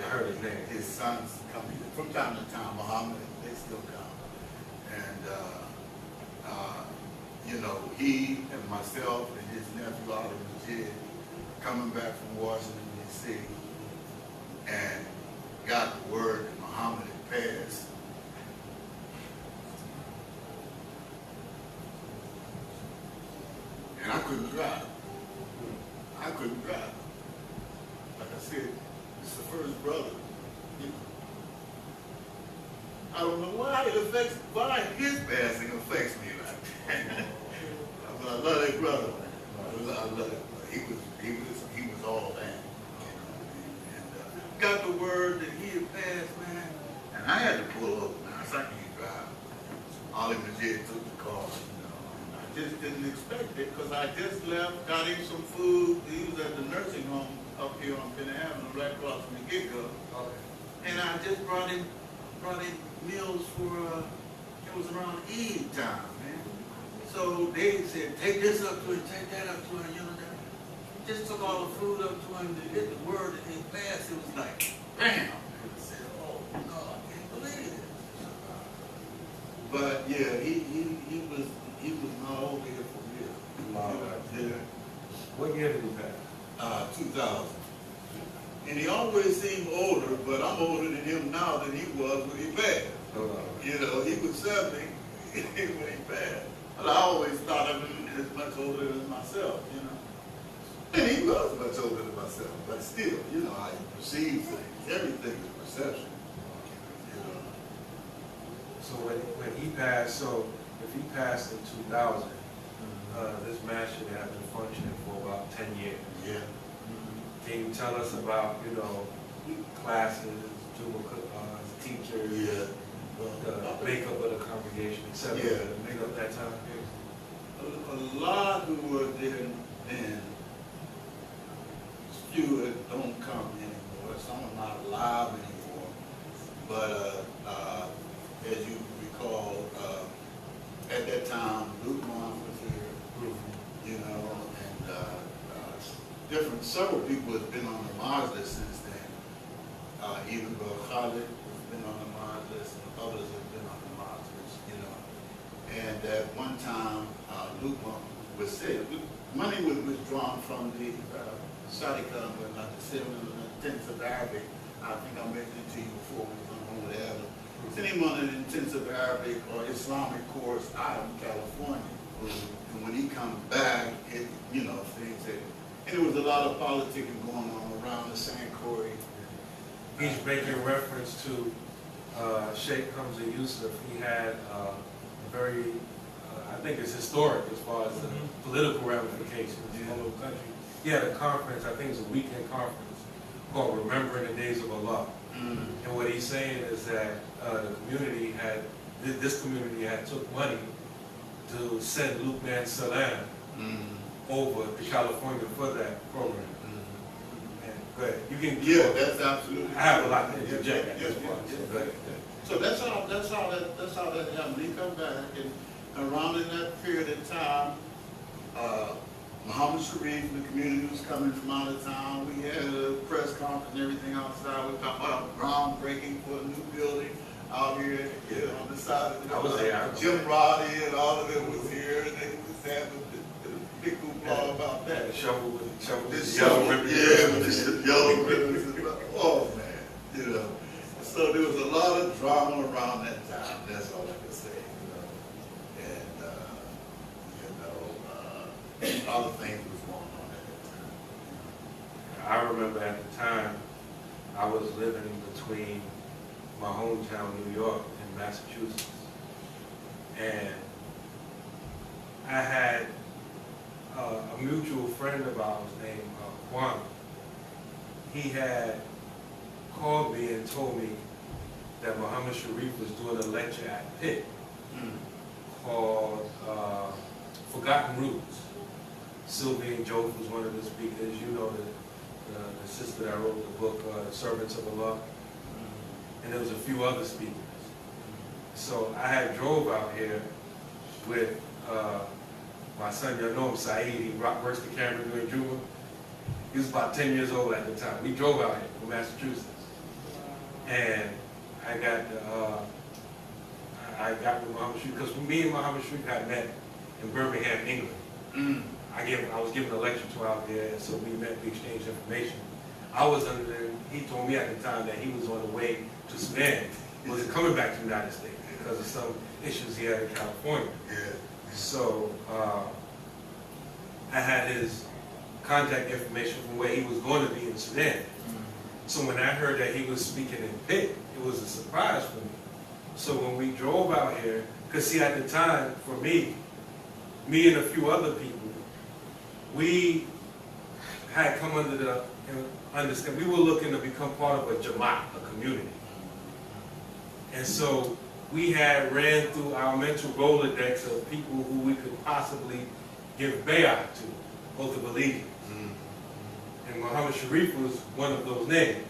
heard his name. His sons come here from time to time, Muhammad, they still come. And, you know, he and myself and his nephew, Abdul Masjid, coming back from Washington, D.C., and got the word that Muhammad had passed. And I couldn't drive. I couldn't drive. Like I said, it's the first brother. You know. I don't know why his passing affects me like that. But I love that brother. I love it. He was all that. And got the word that he had passed, man. And I had to pull over, man. I can't drive. Ali Majid took car, you know. And I just didn't expect it, because I just left, got him some food. He was at the nursing home up here on Penn Avenue, right across from the get-go. Okay. And I just brought him meals for, it was around Eid time, man. So they said, take this up to him, take that up to him, you know. Just took all the food up to him to get the word in his fast. It was like, bam! I said, oh, God, I can't believe it. But yeah, he was my old here for real. Yeah. What year did he pass? 2000. And he always seemed older, but I'm older than him now than he was when he passed. You know, he was 70 when he passed. But I always thought of him as much older than myself, you know. And he was much older than myself, but still, you know, I perceive things. Everything is perception. You know. So when he passed, so if he passed in 2000, this Masjid had been functioning for about 10 years. Yeah. Can you tell us about, you know, classes, teachers, Yeah. the makeup of the congregation, etc. Yeah. The makeup that time period? A lot who were there then, few that don't come anymore. Some are not alive anymore. But as you recall, at that time, Luke was here, you know, and several people have been on the Masjid since then. Even Brother Khalid has been on the Masjid, and others have been on the Masjid, you know. And at one time, Luke was sick. Money was withdrawn from the Sadika, but not the 7 intensive Arabic. I think I mentioned it to you before we was on the other. Sent him on an intensive Arabic or Islamic course out in California. And when he comes back, it, you know, things that, and there was a lot of politicking going on around the San Corey. He's making reference to Sheikh Hamza Yusuf. He had a very, I think it's historic as far as the political ramifications in the whole country. He had a conference, I think it was a weekend conference, called Remembering the Days of Allah. And what he's saying is that the community had, this community had took money to send Luqman Salam over to California for that program. And go ahead, you can. Yeah, that's absolutely. I have a lot to interject at Yes, this point. yes, So go ahead. So that's how that happened. He come back, and around in that period of time, Muhammad Sharif and the community was coming from out of town. We had a press conference and everything outside. We talked about groundbreaking for a new building out here, on the side of the. I was there. Jim Roddy and all of them was here, and they was having a big hoopla about that. The shovel with This the yellow shovel, ribbon. yeah, with the yellow ribbons. Oh man, you know. So there was a lot of drama around that time. That's all I can say, you know. And a lot of things was going on at that time. I remember at the time, I was living between my hometown, New York, and Massachusetts. And I had a mutual friend of ours named Kwame. He had called me and told me that Muhammad Sharif was doing a lecture at Pitt called Forgotten Roots. Sylvia and Joseph was one of the speakers. You know the sister that wrote the book, Servants of Allah. And there was a few other speakers. So I had drove out here with my son, you know him, Saeed. He works the camera doing Juma. He was about 10 years old at the time. We drove out here from Massachusetts. And I got with Muhammad Sharif, because me and Muhammad Sharif had met in Birmingham, England. I was giving a lecture to out there, and so we met, we exchanged information. He told me at the time that he was on the way to Sudan. He was coming back to the United States because of some issues he had in California. So I had his contact information from where he was going to be in Sudan. So when I heard that he was speaking in Pitt, it was a surprise for me. So when we drove out here, because see at the time, for me and a few other people, we had come under the we were looking to become part of a Jamaa'ah, a community. And so we had ran through our mental Rolodex of people who we could possibly give bay'ah to, oath of allegiance. And Muhammad Sharif was one of those names.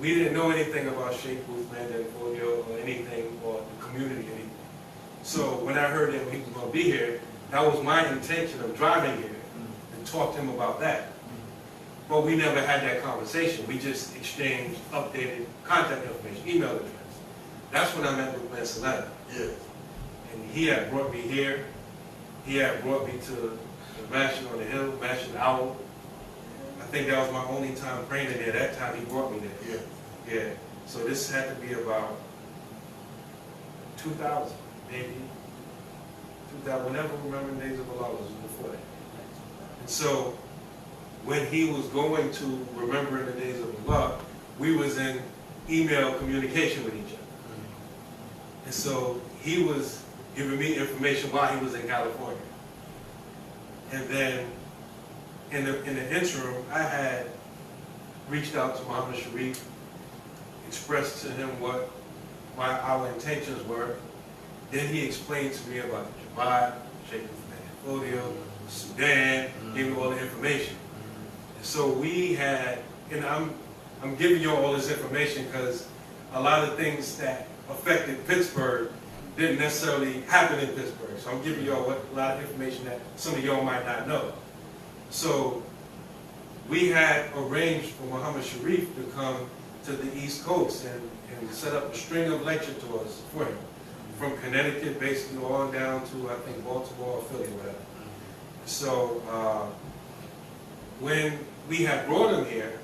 We didn't know anything about Sheikh Movement and Folio or anything, or the community, anything. So when I heard that he was going to be here, that was my intention of driving here and talk to him about that. But we never had that conversation. We just exchanged updated contact information, email address. That's when I met with Ben Salam. Yeah. And he had brought me here. He had brought me to the Masjid on the Hill, Masjid Owl. I think that was my only time praying in there. That time he brought me there. Yeah. Yeah. So this had to be about 2000, maybe. 2000, whenever Remembering Days of Allah was before that. And so when he was going to Remembering the Days of Allah, we was in email communication with each other. And so he was giving me information while he was in California. And then in the interim, I had reached out to Muhammad Sharif, expressed to him what our intentions were. Then he explained to me about the Jamaa'ah, Sheikh Folio, Sudan, gave me all the information. And so we had, and I'm giving you all this information because a lot of things that affected Pittsburgh didn't necessarily happen in Pittsburgh. So I'm giving y'all a lot of information that some of y'all might not know. So we had arranged for Muhammad Sharif to come to the East Coast and set up a string of lecture tours for him, from Connecticut basically all down to, I think, Baltimore or Philly, whatever. So when we had brought him here,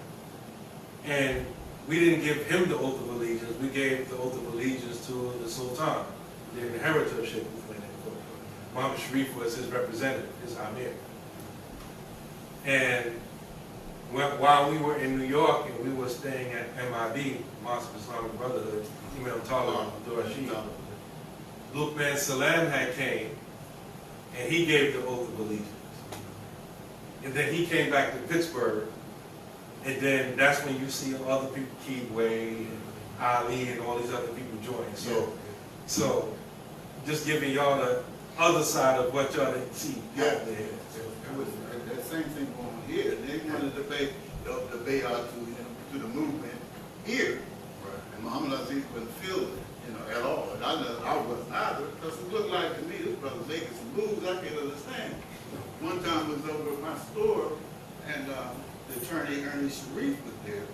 and we didn't give him the oath of allegiance, we gave the oath of allegiance to the Sultan, the inheritor of Sheikh Movement. Muhammad Sharif was his representative, his Amir. And while we were in New York and we were staying at MIB, Mosque of Islamic Brotherhood, Imam Talib Abdul R, Luqman Salam had came and he gave the oath of allegiance. And then he came back to Pittsburgh, and then that's when you see other people, Keedway and Ali and all these other people join. So just giving y'all the other side of what y'all didn't see. Yeah. That same thing going on here. They wanted to pay the bay'ah to the movement here. Right. And Muhammad Aziz wasn't feeling it, at all. And I wasn't either, because it looked like to me this brother making some moves I can't understand. One time I was over at my store, and the attorney Ernie Sharif was there,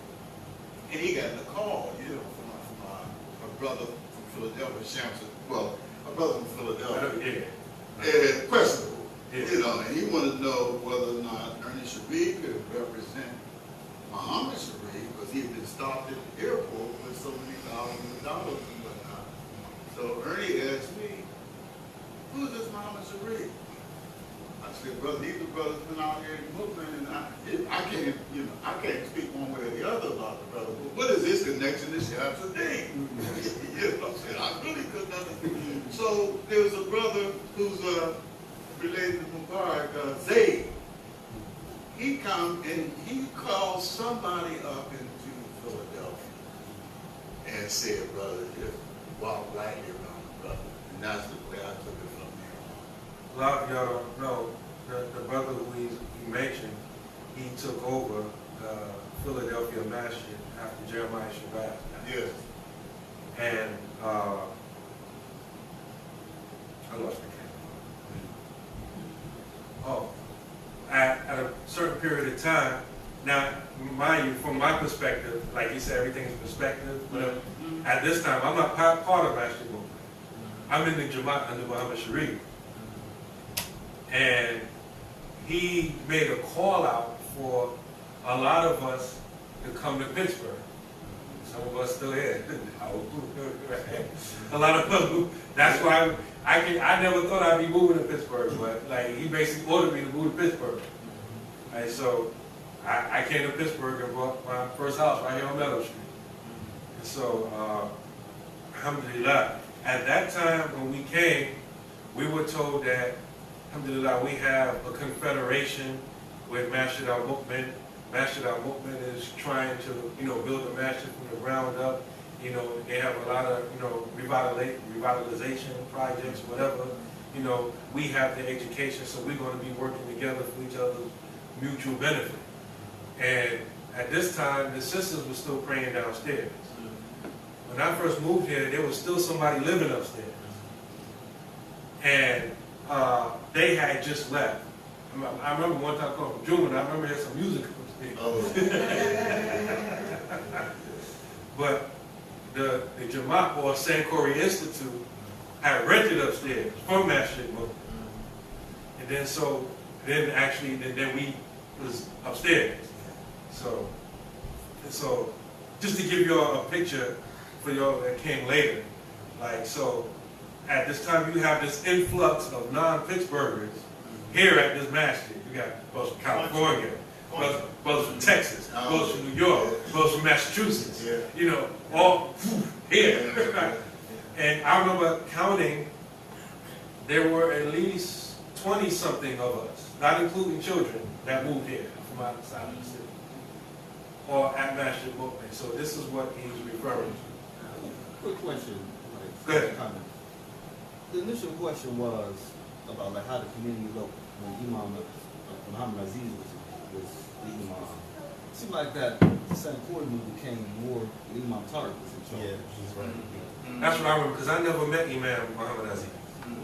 and he got a call, from a brother from Philadelphia, Shamson. Well, a brother from Philadelphia. And questionable, and he wanted to know whether or not Ernie Sharif could represent Muhammad Sharif, because he had been stopped at the airport with so many thousands of dollars and whatnot. So Ernie asked me, "Who's this Muhammad Sharif?" I said, "Brother, these are brothers been out here in the movement, and I can't speak one way or the other about the brother. But what is his connection to Shamsuddin?" I really couldn't understand. So there was a brother who's related to Mubarak, Zayd. He come and he called somebody up into Philadelphia and said, "Brother, just walk right here around the brother." And that's the way I took it from there on. A lot of y'all don't know, the brother who he mentioned, he took over Philadelphia Masjid after Jeremiah Shabbat. Yes. And I lost the camera. Oh, at a certain period of time, now, mind you, from my perspective, like you said, everything is perspective, but at this time, I'm not part of Masjid movement. I'm in the Jamaa'ah under Muhammad Sharif. And he made a call out for a lot of us to come to Pittsburgh. Some of us still here. A lot of us. That's why I never thought I'd be moving to Pittsburgh, but like he basically ordered me to move to Pittsburgh. And so I came to Pittsburgh and bought my first house right here on Meadow Street. And so, alhamdulillah, at that time when we came, we were told that, alhamdulillah, we have a confederation with Masjid al-Mu'min. Masjid al-Mu'min is trying to, build a masjid from the ground up You know, they have a lot of, you know, revitalization projects, whatever. You know, we have the education, so we're going to be working together for each other's mutual benefit. And at this time, the sisters were still praying downstairs. When I first moved here, there was still somebody living upstairs. And they had just left. I remember one time coming from June, and I remember there's some music upstairs. Oh. But the Jamaa'ah or Sankori Institute had rented upstairs from Masjid. And then then we was upstairs. So just to give y'all a picture for y'all that came later, like, so at this time you have this influx of non-Pittsburghers here at this Masjid. You got brothers from California, brothers from Texas, brothers from New York, brothers from Massachusetts, you know, all here. And I remember counting, there were at least 20-something of us, not including children, that moved here from outside of the city, or at Masjid Mukmin. So this is what he's referring to. Quick question. Go ahead. Comment. The initial question was about like how the community looked when Muhammad Aziz was the imam. It seemed like that Sankori movement became more Imam Tariq was in charge. Yeah, she's right. That's what I remember, because I never met Imam Muhammad Aziz.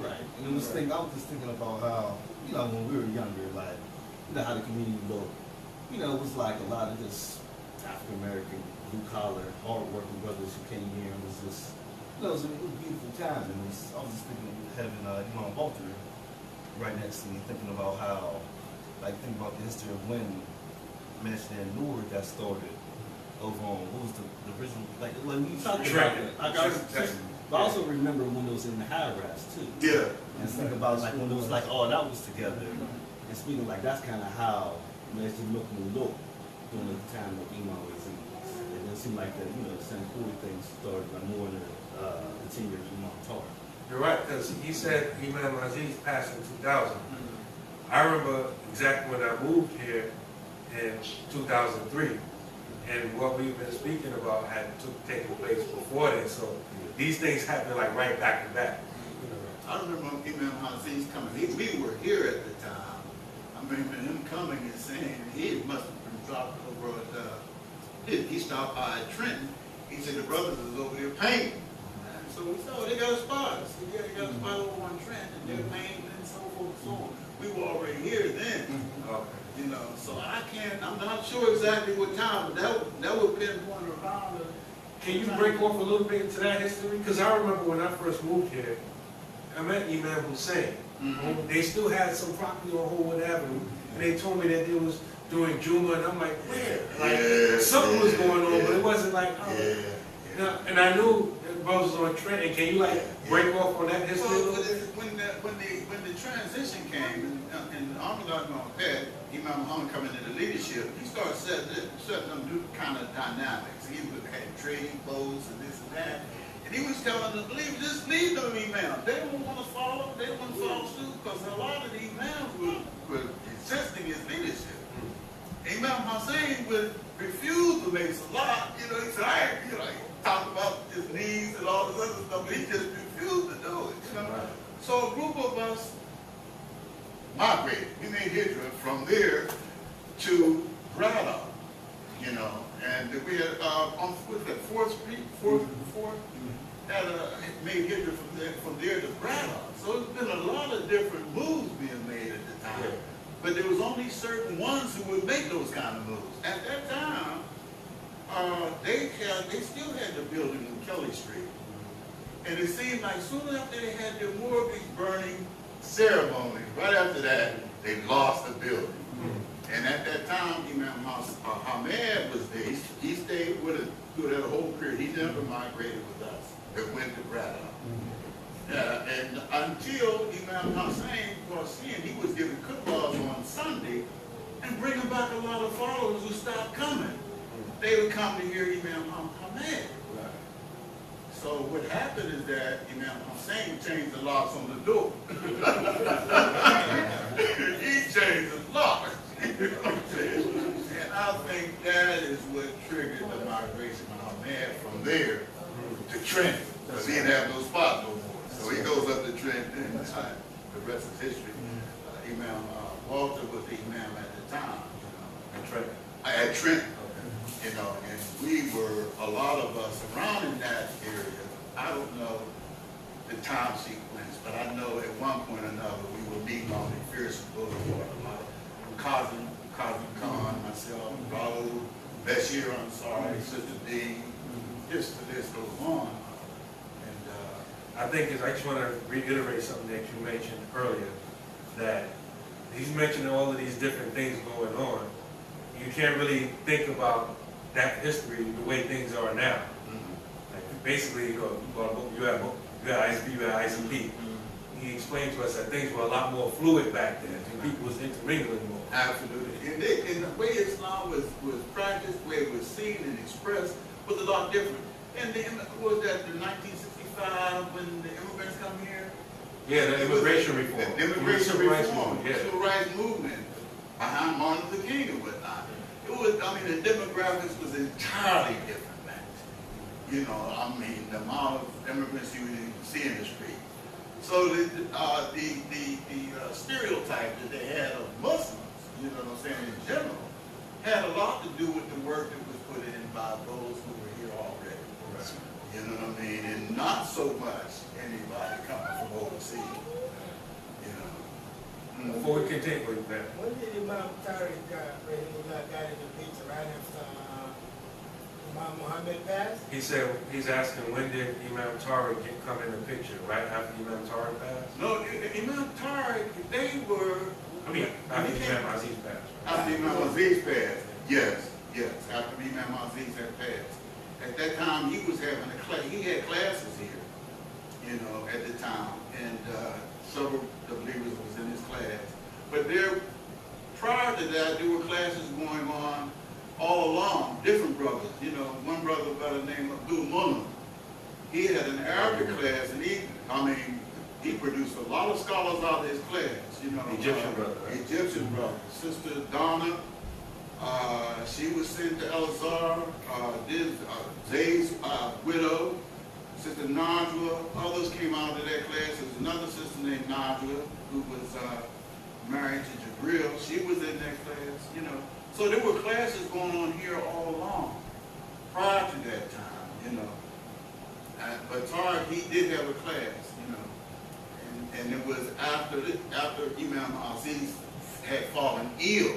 Right. And I was just thinking about how, you know, when we were younger, like, you know, how the community looked. You know, it was like a lot of just African American, blue collar, hard working brothers who came here, and it was just, you know, it was a beautiful time. And I was just thinking of having Imam Walter right next to me, thinking about how, like, think about the history of when Masjid and Noor got started over on, what was the original, like, when you talked about it. But I also remember when it was in the high rise too. Yeah. And think about like when it was like all that was together. And speaking like that's kind of how Masjid Mukmin looked during the time of Imam Aziz. And it seemed like the, you know, the Sankori thing started like more in the tenure of Imam Tariq. You're right, because he said Imam Aziz passed in 2000. I remember exactly when I moved here in 2003, and what we've been speaking about had taken place before then. So these things happen like right back to back. I remember Imam Aziz coming. We were here at the time. I remember him coming and saying he must have been dropped over at, he stopped by at Trenton. He said the brothers is over there painting. And so we said, oh, they got a spot. I said, yeah, they got a spot over on Trenton, and they're painting and so forth and so on. We were already here then. You know, so I'm not sure exactly what time, but that would pinpoint around the. Can you break off a little bit into that history? Because I remember when I first moved here, I met Imam Hussein. They still had some property on Holwood Avenue, and they told me that they was doing Juma, and I'm like, where? Like, something was going on, but it wasn't like, oh. You know, and I knew that brothers was on Trent, and can you like break off on that history? Well, when the transition came, and Ahmad Pet, Imam Muhammad coming into leadership, he started setting them new kind of dynamics. He had trading posts and this and that. And he was telling the believers, just leave them imams. They don't want to follow, they don't want to follow suit, because a lot of the imams were resisting his leadership. Imam Hussein would refuse to make salat. You know, he said, he talked about his knees and all this other stuff, but he just refused to do it. You know? Right. So a group of us migrated. We made hijrah from there to Brada, you know, and we had on Fourth Street, Fourth, had made hijrah from there to Brada. So there's been a lot of different moves being made at the time. Yeah. But there was only certain ones who would make those kind of moves. At that time, they still had the building on Kelly Street. And it seemed like soon after they had their mortgage burning ceremony, right after that, they lost the building. And at that time, Imam Ahmed was there. He stayed with us through that whole period. He never migrated with us. They went to Brada. And until Imam Hussein was seeing, he was giving khutbahs on Sunday and bringing back a lot of followers who stopped coming. They would come to hear Imam Ahmed. So what happened is that Imam Hussein changed the locks on the door. He changed the locks. And I think that is what triggered the migration of Ahmed from there to Trenton, because he didn't have no spot no more. So he goes up to Trenton, and the rest is history. Imam Walter was the imam at the time, And Trenton. at Trenton, and we were, a lot of us around in that area, I don't know the time sequence, but I know at one point or another, we were meeting on McPherson Boulevard a lot. Kazim Khan, myself, Raul, Bashir, I'm sorry, Sister D, just the list goes on. And, I think I just want to reiterate something that you mentioned earlier, that he's mentioning all of these different things going on. You can't really think about that history the way things are now. Like basically, you had ICP, you had ICP. He explained to us that things were a lot more fluid back then, and people was intermingling more. absolutely. And the way Islam was practiced, the way it was seen and expressed was a lot different. And what was that, the 1965, when the immigrants come here? Yeah, the immigration reform. The immigration Civil rights reform, movement, yeah. civil rights movement behind Martin Luther King and whatnot. It was, I mean, the demographics was entirely different back then. You know, I mean, the amount of immigrants you would see in the street. So the stereotype that they had of Muslims, you know what I'm saying, in general, had a lot to do with the work that was put in by those who were here already. You know what I mean? And not so much anybody coming from overseas. You know. Before we continue with that, When did Imam Tariq got in the picture? Right after Imam Muhammad passed? he said, he's asking when did Imam Tariq come in the picture, right after Imam Tariq passed? No, Imam Tariq, they were. I mean, after Imam Aziz passed. After Imam Aziz passed, yes, after Imam Aziz had passed. At that time, he was having a class, he had classes here, you know, at the time, and several of the believers was in his class. But prior to that, there were classes going on all along, different brothers, you know, one brother by the name of Abdul R. He had an Arabic class, and he produced a lot of scholars out of his class, you know. Egyptian brother, right? Egyptian brother. Sister Donna, she was sent to El Azhar, Zayd's widow, Sister Najwa, others came out of that class. There was another sister named Najwa who was married to Jabril. She was in that class, you know. So there were classes going on here all along prior to that time, you know. But Tariq, he did have a class, you know. And it was after Imam Aziz had fallen ill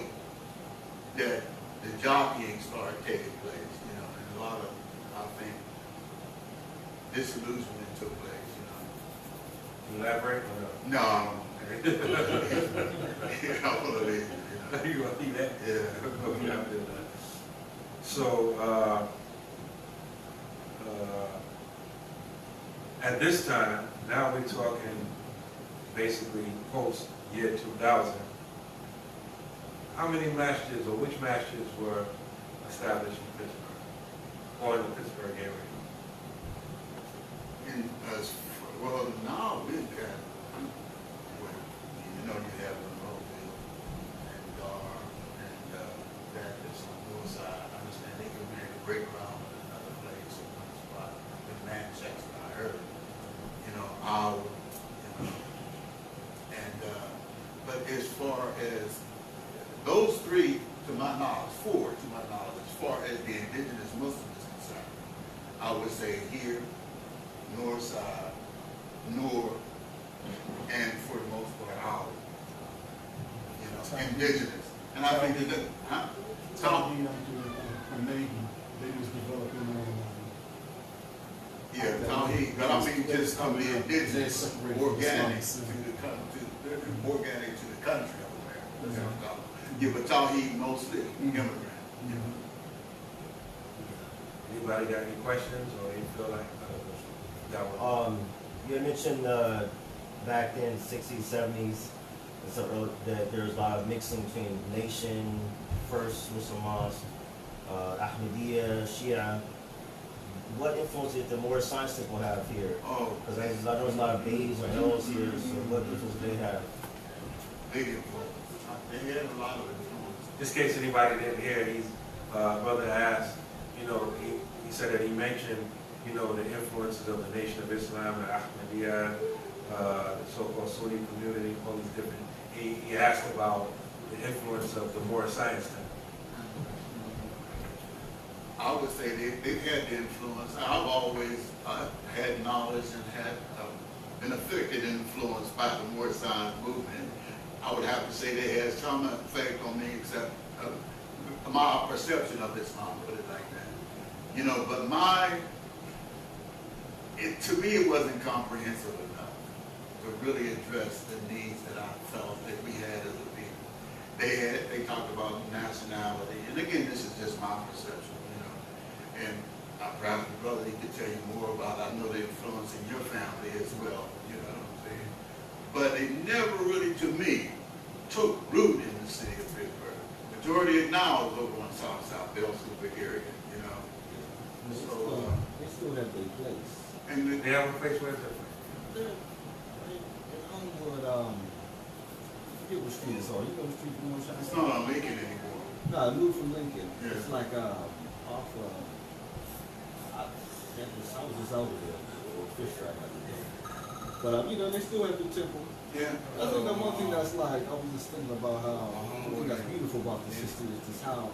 that the jockeying started taking place, you know, and a lot of, I think, disillusionment took place, you know. Elaborate or No, I don't want to leave it, no? You want to see that? you know. Okay, so, at this time, now we're talking basically post year 2000. How many masjids or which masjids were established in Pittsburgh or in the Pittsburgh area? And well, now we've got, you know, you have Monroeville and Dar and Baptist on the north side. I understand they can make a break ground in another place in one spot. In Manchester, I heard, you know, our, you know, and but as far as those three, to my knowledge, four to my knowledge, as far as the indigenous Muslim is concerned, I would say here, north side, north, and for the most part, our, you know, indigenous. And I think that, huh? They was developing Yeah, Tawheed, but I mean just the indigenous, organic to the country over there. That's what I'm talking about. Yeah, but Tawheed mostly immigrant. You know. Anybody got any questions or you feel like that was? You mentioned back in 60s, 70s, that there's a lot of mixing between nation, first Muslim mosque, Ahmadiyya, Shia. What influence did the more science people have here? Oh, Because I know there's a lot of babies or L's here, so what influence do they have? big influence. They had a lot of influence. Just in case anybody didn't hear, brother asked, you know, he said that he mentioned you know, the influences of the Nation of Islam, the Ahmadiyya, the so-called Sunni community, all these different, he asked about the influence of the Moorish Science Temple. I would say they've had the influence. I've always had knowledge and had been affected and influenced by the Moorish Science movement. I would have to say they had some effect on me, except my perception of Islam, put it like that. You know, but to me it wasn't comprehensive enough to really address the needs that I felt that we had as a people. They talked about nationality, and again, this is just my perception, you know. And perhaps my brother, he could tell you more about, I know the influence in your family as well, you know what I'm saying? But it never really, to me, took root in the city of Pittsburgh. Majority of it now is over on South Bell Super area, you know. So, they still have their place. and They have a place where it's They're in Homewood, I forget what street it's on. You know the street from Moorish it's Science? not on Lincoln anymore. No, I moved from Lincoln. Yeah. It's like off I was just over there for a fish fry the other day. But you know, they still have the temple. Yeah. I think that one thing that's like, I was just thinking about how, one thing that's beautiful about the system is just how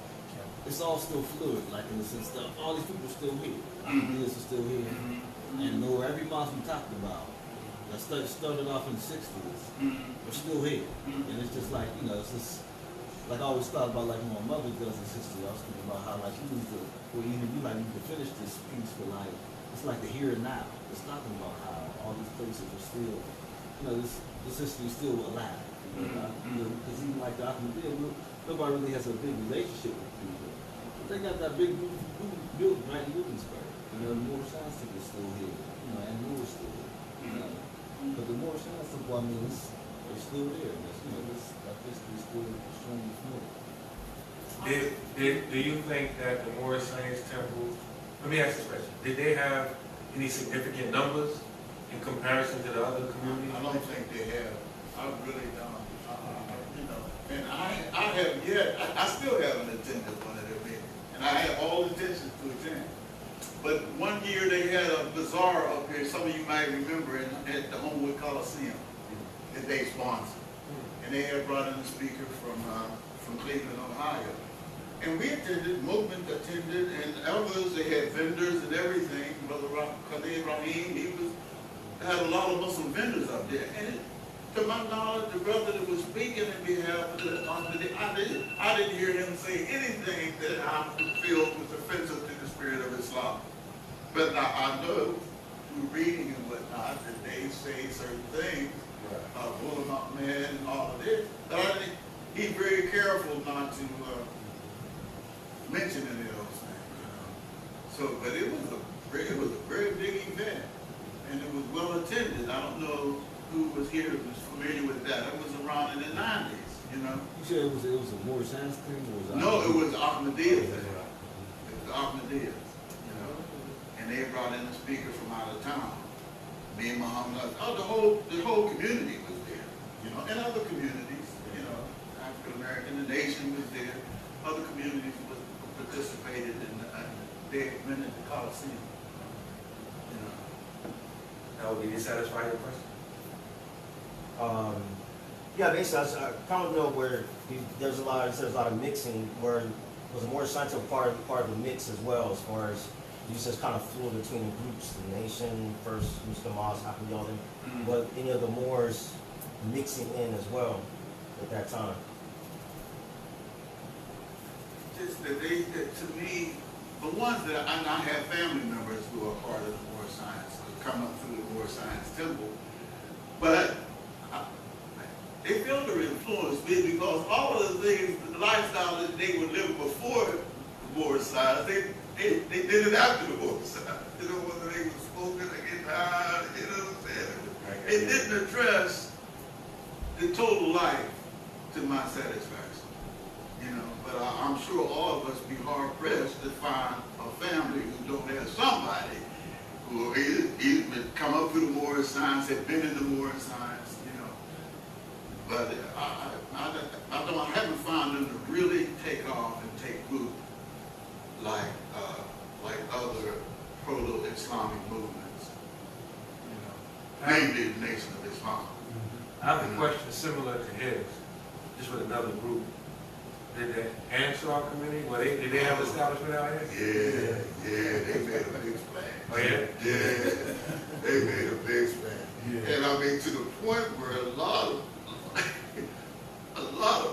it's all still fluid, like in the sense that all these people are still here. Ideas are still here. And know every mosque we talked about that started off in the 60s, are still here. And it's just like, you know, it's just, like I always thought about like my mother does in history. I was thinking about how like you need to, or even you like need to finish this piece for like, it's like the here and now. It's talking about how all these places are still, you know, this history is still alive. Because even like the Ahmadiyya, nobody really has a big relationship with people. But they got that big building right in Wilkinsburg. You know, the Moorish Science Temple is still here. You know, and Moore is still here. You know. But the Moorish Science Temple, I mean, they're still there. And you know, that history is still extremely familiar. Do you think that the Moorish Science Temple, let me ask this question, did they have any significant numbers in comparison to the other communities? I don't think they have. I really don't. You know, and I have yet, I still haven't attended one of their meetings. And I have all intentions to attend. But one year they had a bazaar up here, some of you might remember, at the Homewood Coliseum that they sponsored. And they had brought in a speaker from Cleveland, Ohio. And we attended, movement attended, and others, they had vendors and everything. Brother Khalid Rahim, had a lot of Muslim vendors up there. And to my knowledge, the brother that was speaking in behalf of I didn't hear him say anything that I feel was offensive to the spirit of Islam. But I know through reading and whatnot that they say certain things, Bullock man and all of this. But I think he's very careful not to mention any of those things. So, but it was a very big event, and it was well attended. I don't know who was here who was familiar with that. It was around in the 90s, you know. You said it was a Moorish Science thing, or was it? No, it was Ahmadiyya. It was Ahmadiyya, you know. And they brought in a speaker from out of town. Me and Muhammad, the whole community was there, you know, and other communities, you know, African American, the nation was there. Other communities participated in they went into the Coliseum. You know. Now, did you satisfy your question? Yeah, basically, I kind of know where there's a lot of mixing. Where was more science part of the mix as well, as far as you just kind of flew between the groups, the nation, first Mustaqeem, Ahmadiyya, but any of the Moors mixing in as well at that time. Just that to me, the ones that I have family members who are part of the Moorish Science, who come up through the Moorish Science Temple, but they feel their influence because all of the things, the lifestyle that they were living before the Moorish Science, they did it after the Moorish Science. You know, whether they were smoking or getting high, you know what I'm saying? It didn't address the total life to my satisfaction. You know, but I'm sure all of us be hard pressed to find a family who don't have somebody who either come up through the Moorish Science, have been in the Moorish Science, you know. But I haven't found them to really take off and take root like other proto-Islamic Islamic movements, namely the Nation of Islam. I have a question similar to his, just with another group. Did the Ansar committee, did they have an establishment out here? Yeah, they made a big splash. Oh, yeah? Yeah, they made a big splash. Yeah. And I mean, to the point where a lot of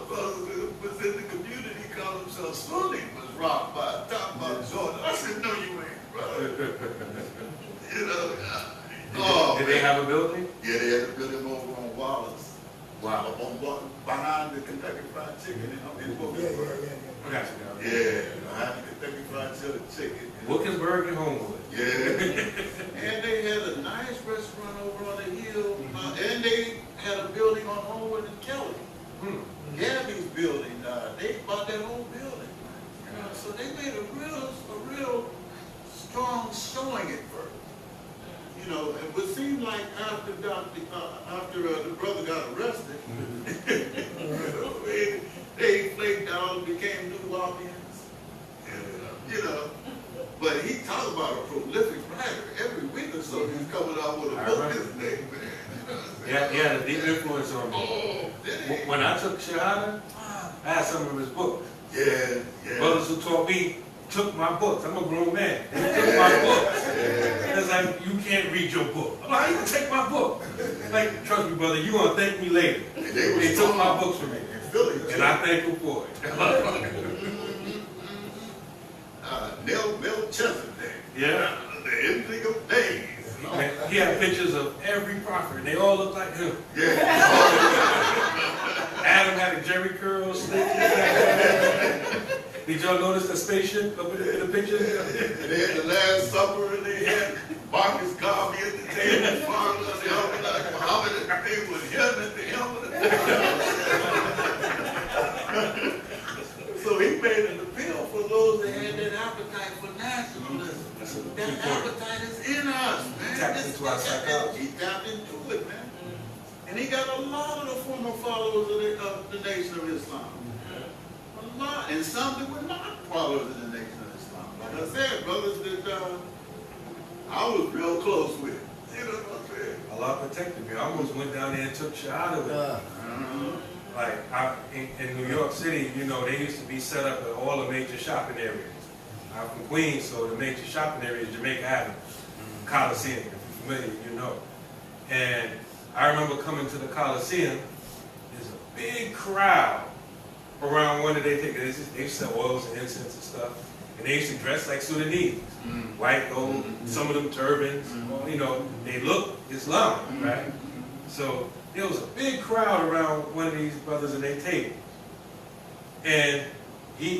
brothers who was in the community called themselves Sunni was robbed by a top of Jordan. I said, no, you ain't, brother. You know, Did they have a building? yeah, they had a building over on Wallace. Wow. Behind the Kentucky Fried Chicken in Yeah, Wilkinsburg. I got you now. Yeah, behind the Kentucky Fried Chicken. Wilkinsburg and Homewood. Yeah. And they had a nice restaurant over on the hill, and they had a building on Homewood and Kelly. Gabby's building, they bought that whole building. So they made a real strong showing at first. You know, it would seem like after the brother got arrested, they flaked out and became new Wapians. You know, but he talked about a prolific writer. Every week or so he's coming out with a book his name, man. Yeah, he had a deep influence on me. Oh, did he? When I took Shahada, I had some of his books. Yeah. Brothers who taught me took my books. I'm a grown man. They took my books. It's like, you can't read your book. I'm like, how you gonna take my book? Like, trust me, brother, you gonna thank me later. They took my books from me. And I thank them for it. Mel Chesapeake. Yeah. The ending of days. Man, he had pictures of every prophet, and they all looked like him. Yeah. Adam had a Jerry curl, slick. Did y'all notice the spaceship up in the picture? They had the Last Supper, and they had Marcus Garvey at the table, Father, they all were like Muhammad at the table, and him at the helmet. So he made an appeal for those that had that appetite for nationalism. That appetite is in us, man. Tapped into our psychology. He tapped into it, man. And he got a lot of the former followers of the Nation of Islam. A lot. And some that were not followers of the Nation of Islam. Like I said, brothers that I was real close with. You know what I'm saying? Allah protected me. I almost went down there and took Shahada with me. Like, in New York City, you know, they used to be set up at all the major shopping areas. I'm from Queens, so the major shopping area is Jamaica Avenue, Coliseum, if you're familiar, you know. And I remember coming to the Coliseum, there's a big crowd around one of their tickets. They used to sell oils and incense and stuff. And they used to dress like Sudanese, white, gold, some of them turbans, you know, they look Islamic, right? So there was a big crowd around one of these brothers at their table. And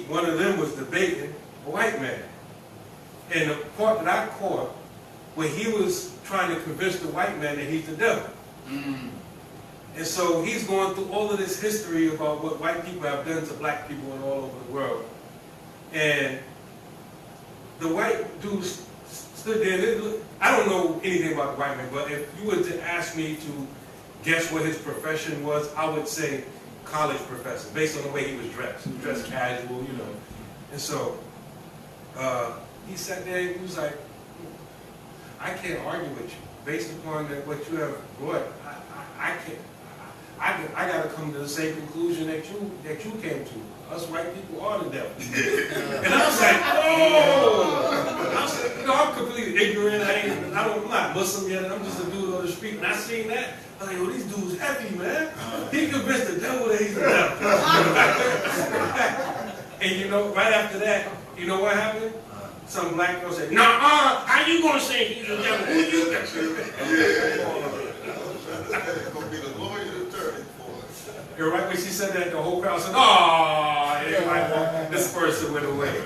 one of them was debating a white man. And the part that I caught, when he was trying to convince the white man that he's the devil. And so he's going through all of this history about what white people have done to black people and all over the world. And the white dude stood there. I don't know anything about the white man, but if you were to ask me to guess what his profession was, I would say college professor, based on the way he was dressed. He was dressed casual, you know. And so he sat there and he was like, I can't argue with you. Based upon what you have brought, I can't. I got to come to the same conclusion that you came to. Us white people are the devil. And I was like, oh! I was like, you know, I'm completely ignorant. I'm not Muslim yet. I'm just a dude on the street. And I seen that. I was like, yo, these dudes heavy, man. He convinced the devil that he's the devil. And you know, right after that, you know what happened? Some black girl said, nah, how you gonna say he's the devil? Who you got? That's going to be the lawyer's attorney for us. You're right when she said that, the whole crowd said, oh, this person went away.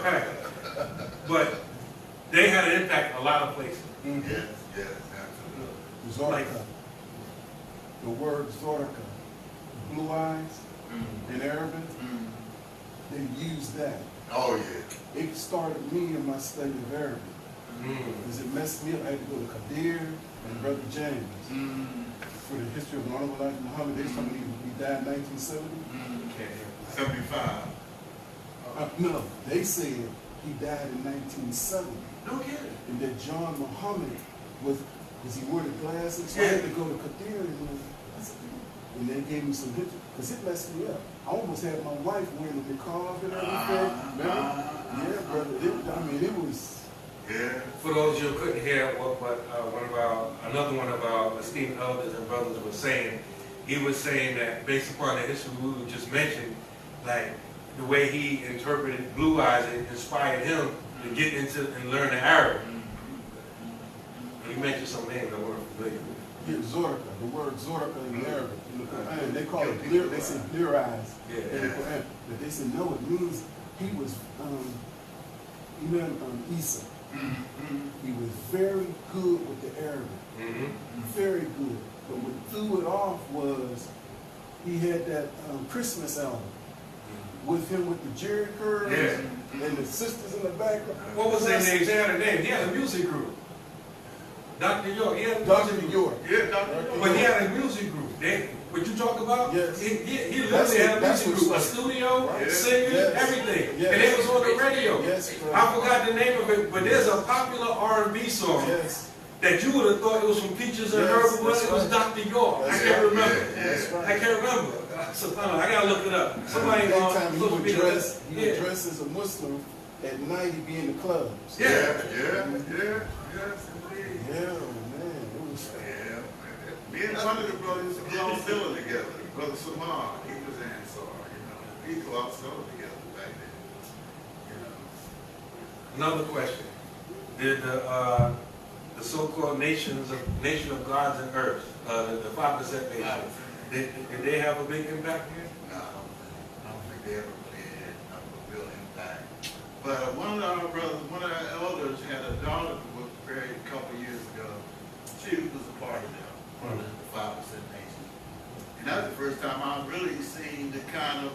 Right. But they had an impact in a lot of places. Yes, absolutely. Zorka. The word Zorka, blue eyes in Arabic, they use that. Oh, yeah. It started me in my study of Arabic. Because it messed me up. I had to go to Kadir and Brother James for the history of Honorable Elijah Muhammad. They told me he died in 1970. 75. No, they said he died in 1970. No kidding. And that John Muhammad was he wore the glasses? So I Yeah. had to go to Qadir and they gave me some pictures, because it messed me up. I almost had my wife wearing the niqab and everything. Remember? Yeah, brother. I mean, it was. Yeah. For those of you who couldn't hear what another one of our esteemed elders and brothers was saying, he was saying that based upon the history we just mentioned, like the way he interpreted Blue Eyes, it inspired him to get into and learn the Arabic. He mentioned some names I weren't familiar with. Yeah, Zorka, the word Zorka in Arabic, in the Quran, they call it clear, they say clear eyes in the Quran. But they say no, it means he was, Isa. He was very good with the Arabic, very good. But what threw it off was he had that Christmas album with him with the Jerry curls and the sisters in the background. What was their names? They had a name. He had a music group. Dr. York. He had a Dr. music York. group. Yeah, Dr. York. But he had a music group. What you talk about? Yes. He literally had a music group, a studio, singers, Yes. everything. Yes. And it was on the radio. Yes, bro. I forgot the name of it, but there's a popular R&B song Yes. that you would have thought it was from Peaches and Yes, Herb, but that's it was right. Dr. York. That's I can't right. remember. That's right. I can't remember. So I gotta look it up. Somebody Anytime on he social would media. dress, as a Muslim. At night he'd be in the clubs. Yeah. Yes, indeed. Yeah, man, it was. Yeah. Me and one of the brothers used to go out selling together. Brother Samar, he was Ansar, We used to go out selling together back then. Another question. Did the so-called nation of gods and earth, the 5% nation, did they have a big impact here? No, I don't think they ever really had a real impact. But one of our brothers, one of our elders had a daughter who was married a couple years ago. She was a part of them, one of the 5% nation. And that was the first time I really seen the kind of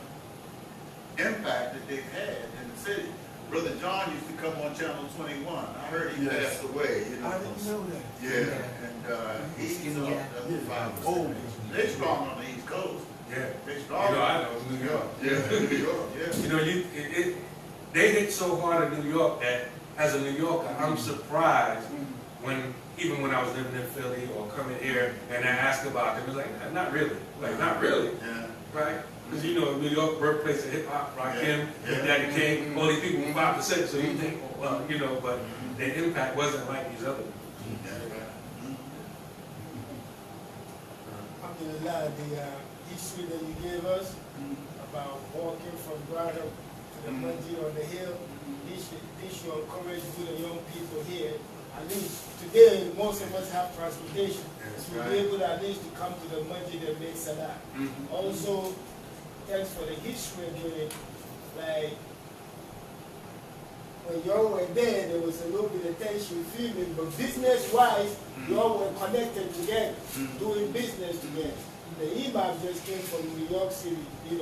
impact that they've had in the city. Brother John used to come on Channel 21. I heard he passed away. I didn't know that. Yeah, and he's the 5%. Oh, They strong on the East Coast. Yeah. They You strong. know, I know, New York. Yeah, New York, yeah. You know, they hit so hard in New York that as a New Yorker, I'm surprised even when I was living in Philly or coming here and I asked about them, it was like, not really. Like, not really. Yeah. Right? Because you know, New York, birthplace of hip hop, Rakim, Yeah. Daddy King, all these people were 5%, so you think, well, you know, but their impact wasn't like these other ones. Alhamdulillah, the history that you gave us about walking from Grotto to the Masjid on the hill, this should encourage good and young people here. At least today, most of us have transportation, so we'll be able to at least to come to the Masjid and make salah. Also, thanks for the history again. Like, when y'all were there was a little bit of tension feeling, but business-wise, y'all were connected together, doing business together. The imam just came from New York City, a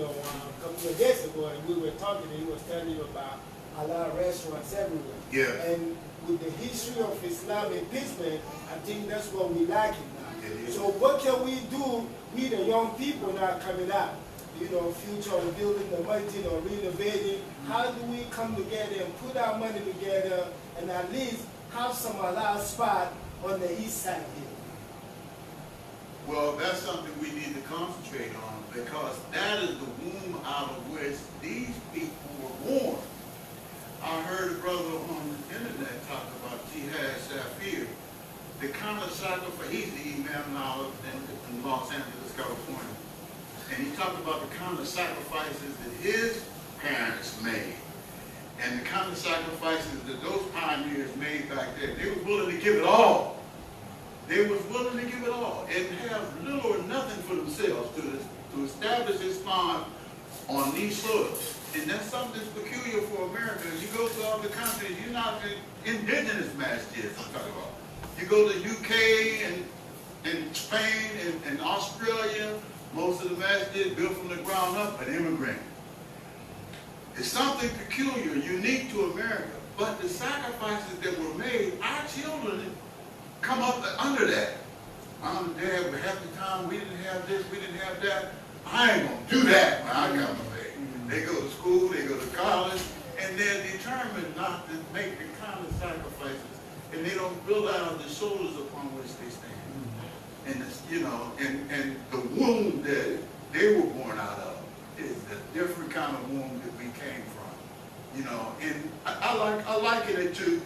couple of days ago, and we were talking, and he was telling you about halal restaurants everywhere. Yeah. And with the history of Islam in Pittsburgh, I think that's what we like now. So what can we do, we the young people now coming out? Future of building the masjid or renovating. How do we come together and put our money together and at least have some halal spot on the east side here? Well, that's something we need to concentrate on because that is the womb out of which these people were born. I heard a brother on the internet talk about Jihad Shafir, the kind of sacrifice, he's the imam now in Los Angeles, California. And he talked about the kind of sacrifices that his parents made and the kind of sacrifices that those pioneers made back then. They were willing to give it all. They was willing to give it all and have little or nothing for themselves to establish Islam on these soils. And that's something that's peculiar for America. You go to other countries, you're not indigenous masjids I'm talking about. You go to UK and Spain and Australia, most of the masjid built from the ground up, an immigrant. It's something peculiar, unique to America. But the sacrifices that were made, our children come up under that. Mom and Dad, half the time we didn't have this, we didn't have that. I ain't gonna do that when I come of age. They go to school, they go to college, and they're determined not to make the kind of sacrifices, and they don't build out the shoulders upon which they stand. And it's, you know, and the womb that they were born out of is a different kind of womb that we came from. You know, and I liken it to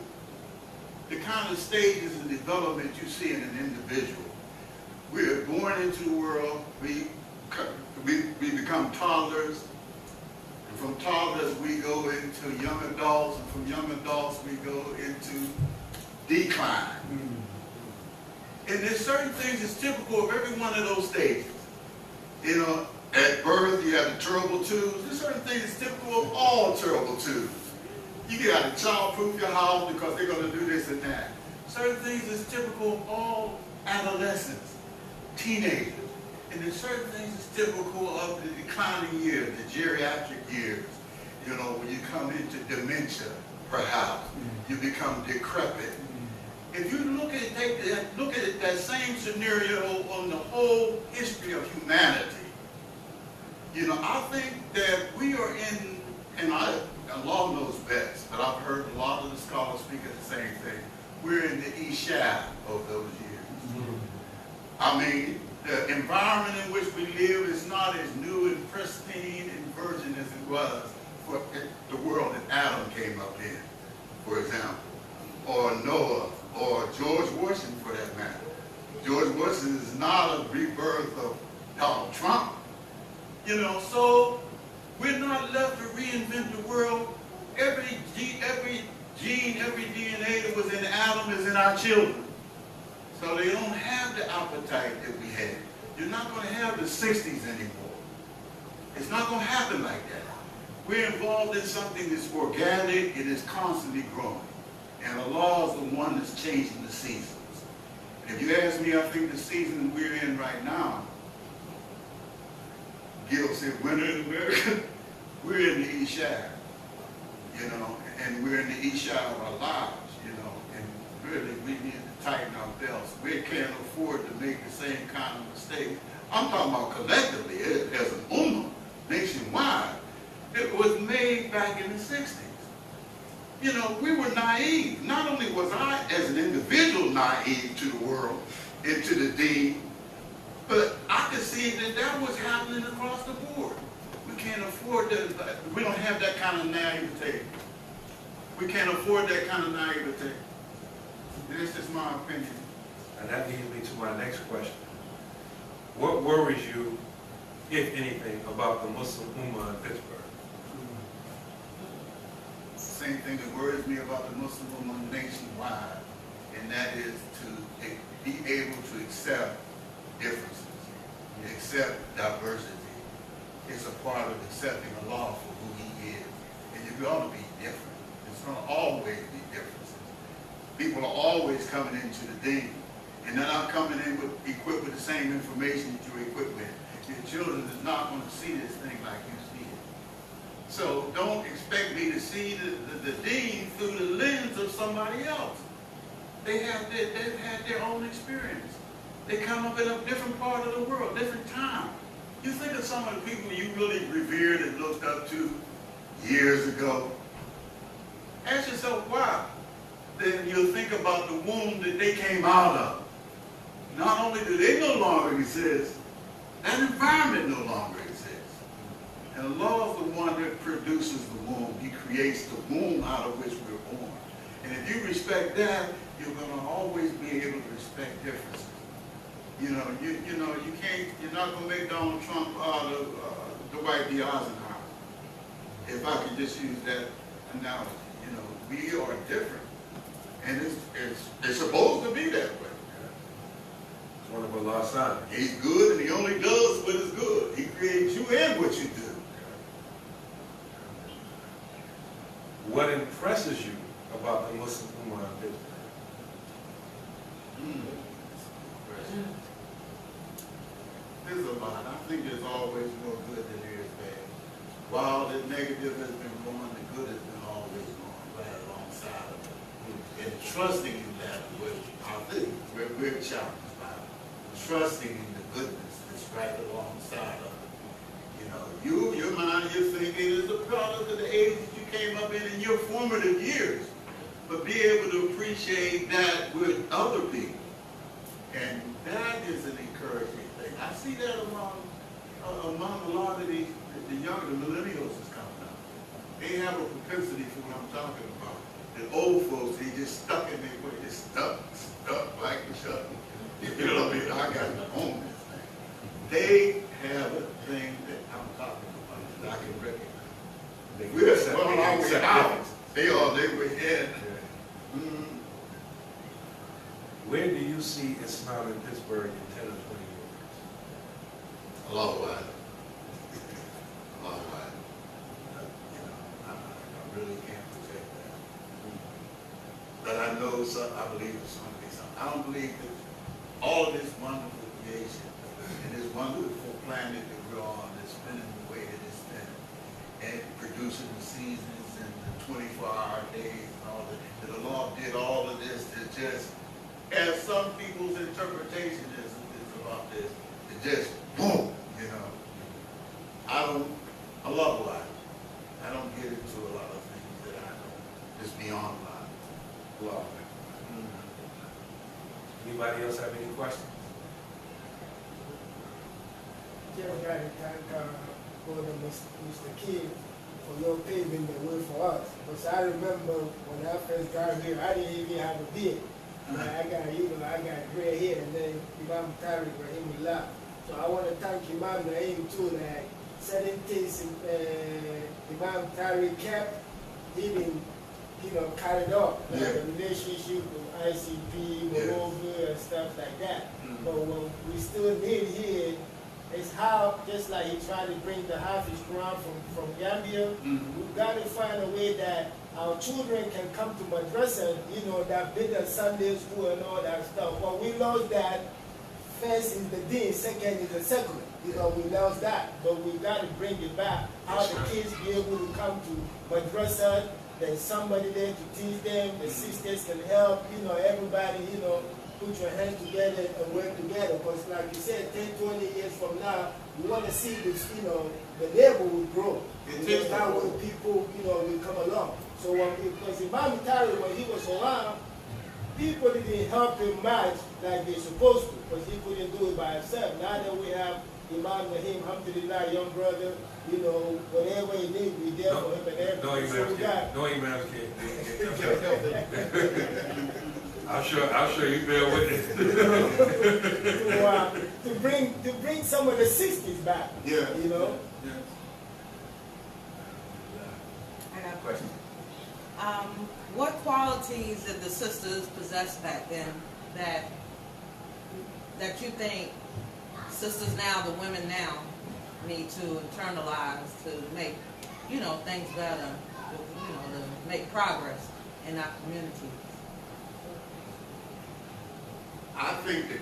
the kind of stages of development you see in an individual. We are born into the world, we become toddlers, and from toddlers we go into young adults, and from young adults we go into decline. And there's certain things that's typical of every one of those stages. You know, at birth you have the terrible twos. There's certain things that's typical of all terrible twos. You got to childproof your house because they're going to do this and that. Certain things that's typical of all adolescents, teenagers. And there's certain things that's typical of the declining years, the geriatric years. You know, when you come into dementia, perhaps, you become decrepit. If you look at it, that same scenario on the whole history of humanity, you know, I think that we are in, and Allah knows best, but I've heard a lot of the scholars speak of the same thing. We're in the Isha of those years. I mean, the environment in which we live is not as new and pristine and virgin as it was for the world that Adam came up in, for example, or Noah, or George Washington for that matter. George Washington is not a rebirth of Donald Trump. You know, so we're not left to reinvent the world. Every gene, every DNA that was in Adam is in our children. So they don't have the appetite that we had. You're not going to have the 60s anymore. It's not going to happen like that. We're involved in something that's organic and is constantly growing. And Allah is the one that's changing the seasons. And if you ask me, I think the season we're in right now, Gil said, winter in America, we're in the Isha, you know, and we're in the Isha of our lives, you know, and really we need to tighten our belts. We can't afford to make the same kind of mistake. I'm talking about collectively, as an ummah, nationwide, it was made back in the 60s. You know, we were naive. Not only was I, as an individual, naive to the world and to the deen, but I could see that that was happening across the board. We can't afford that. We don't have that kind of naivete. We can't afford that kind of naivete. This is my opinion. And that leads me to my next question. What worries you, if anything, about the Muslim Ummah in Pittsburgh? Same thing that worries me about the Muslim Ummah nationwide, and that is to be able to accept differences, accept diversity. It's a part of accepting Allah for who He is. And you're going to be different. There's going to always be differences. People are always coming into the deen, and they're not coming in equipped with the same information that you're equipped with. Your children is not going to see this thing like you see it. So don't expect me to see the deen through the lens of somebody else. They've had their own experience. They come up in a different part of the world, different time. You think of some of the people you really revered and looked up to years ago. Ask yourself why. Then you'll think about the womb that they came out of. Not only do they no longer exist, that environment no longer exists. And Allah is the one that produces the womb. He creates the womb out of which we're born. And if you respect that, you're going to always be able to respect differences. You know, you can't. You're not going to make Donald Trump out of Dwight D. Eisenhower. If I could just use that analogy, you know, we are different, and it's supposed to be that way. It's one of Allah's signs. He's good, and He only does what is good. He creates you and what you do. What impresses you about the Muslim Ummah in Pittsburgh? There's a lot. I think there's always more good than there is bad. While the negative has been growing, the good has been always growing right alongside of it. And trusting in that, which I think we're challenged by. Trusting in the goodness that's right alongside of it. You know, your mind, your thinking is a product of the age that you came up in your formative years, but be able to appreciate that with other people. And that is an encouraging thing. I see that among a lot of the younger, the millennials is coming up. They have a propensity for what I'm talking about. The old folks, they just stuck in their way, just stuck like a shut. You know what I mean? I got to own this thing. They have a thing that I'm talking about that I can recognize. We're well on our way out. They were in. Where do you see Islam in Pittsburgh in 10 or 20 years? A lot wider. A lot wider. You know, I really can't project that. But I know, I believe it's going to be something. I don't believe that all of this wonderful creation and this wonderful planet that we're on is spinning the way that it's spinning and producing the seasons and the 24-hour days and all that. That the Lord did all of this to just, as some people's interpretation is about this, it just boom, you know. I love life. I don't get into a lot of things that I know. It's beyond life. Love. Anybody else have any questions? Just got to thank Brother Mustaqeem for your paving the way for us. Because I remember when I first got here, I didn't even have a beard. I got gray hair, and then Imam Tariq Rahimullah. So I want to thank Imam Naim too, that certain things Imam Tariq kept, he didn't, carried off. Like the relationship with ICP, Moreover, and stuff like that. But what we still need here is how, just like he tried to bring the Hafiz Quran from Gambia, we've got to find a way that our children can come to madrasa, that bigger Sunday school and all that stuff. But we lost that. First is the deen, second is the secular. We lost that. But we got to bring it back. How the kids be able to come to madrasa, there's somebody there to teach them, the sisters can help, everybody, put your hands together and work together. Because like you said, 10, 20 years from now, we want to see this, the neighborhood grow. That's how people, will come along. So because Imam Tariq, when he was around, people didn't help him much like they're supposed to, because he couldn't do it by himself. Now that we have Imam Naheem, alhamdulillah, young brother, whatever he needs, we there for him and everything. Don't even have a kid. I'm sure you bear with it. to bring some of the 60s back. Yeah. I got a question. What qualities did the sisters possess back then that you think sisters now, the women now, need to internalize to make, things better, to make progress in our communities? I think that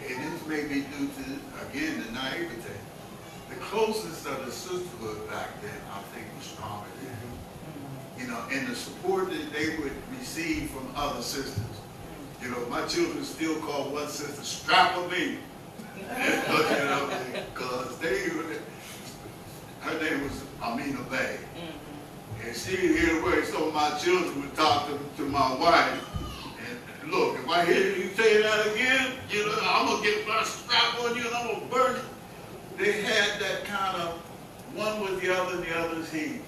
and this may be due to, again, the naivete. The closest of the sisterhood back then, I think, was stronger than and the support that they would receive from other sisters. My children still call one sister Strap of Me. Because her name was Amina Bay. And she hear the way some of my children would talk to my wife. And look, if I hear you say that again, I'm going to get my strap on you and I'm going to burn it. They had that kind of one with the other and the other's he.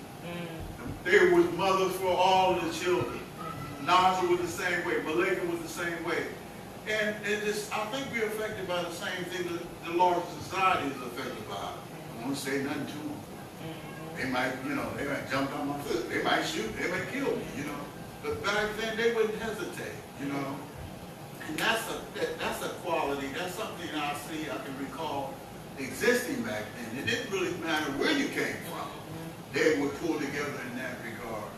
They were mothers for all of the children. Naza was the same way. Malika was the same way. And I think we're affected by the same thing that the larger society is affected by. I won't say nothing to them. They might, they might jump on my foot. They might shoot. They might kill me, But back then, they wouldn't hesitate, And that's a quality. That's something I can recall existing back then. It didn't really matter where you came from. They would pull together in that regard.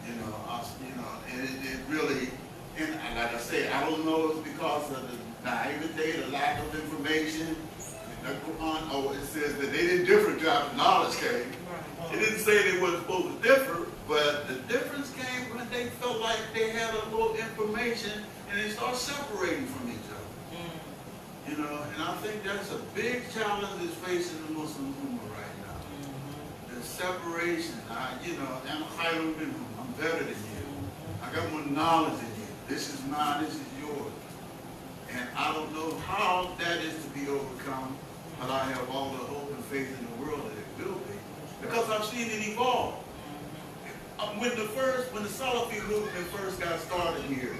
And it really, and like I said, I don't know if it's because of the naivete, the lack of information. The Quran, it says that they didn't differ until after knowledge came. It didn't say they weren't supposed to differ, but the difference came when they felt like they had a little information and they started separating from each other. And I think that's a big challenge that's facing the Muslim Ummah right now. the separation. I'm higher than you. I'm better than you. I got more knowledge than you. This is mine, this is yours. And I don't know how that is to be overcome, but I have all the hope and faith in the world that it will be. Because I've seen it evolve. When the Salafi movement first got started here,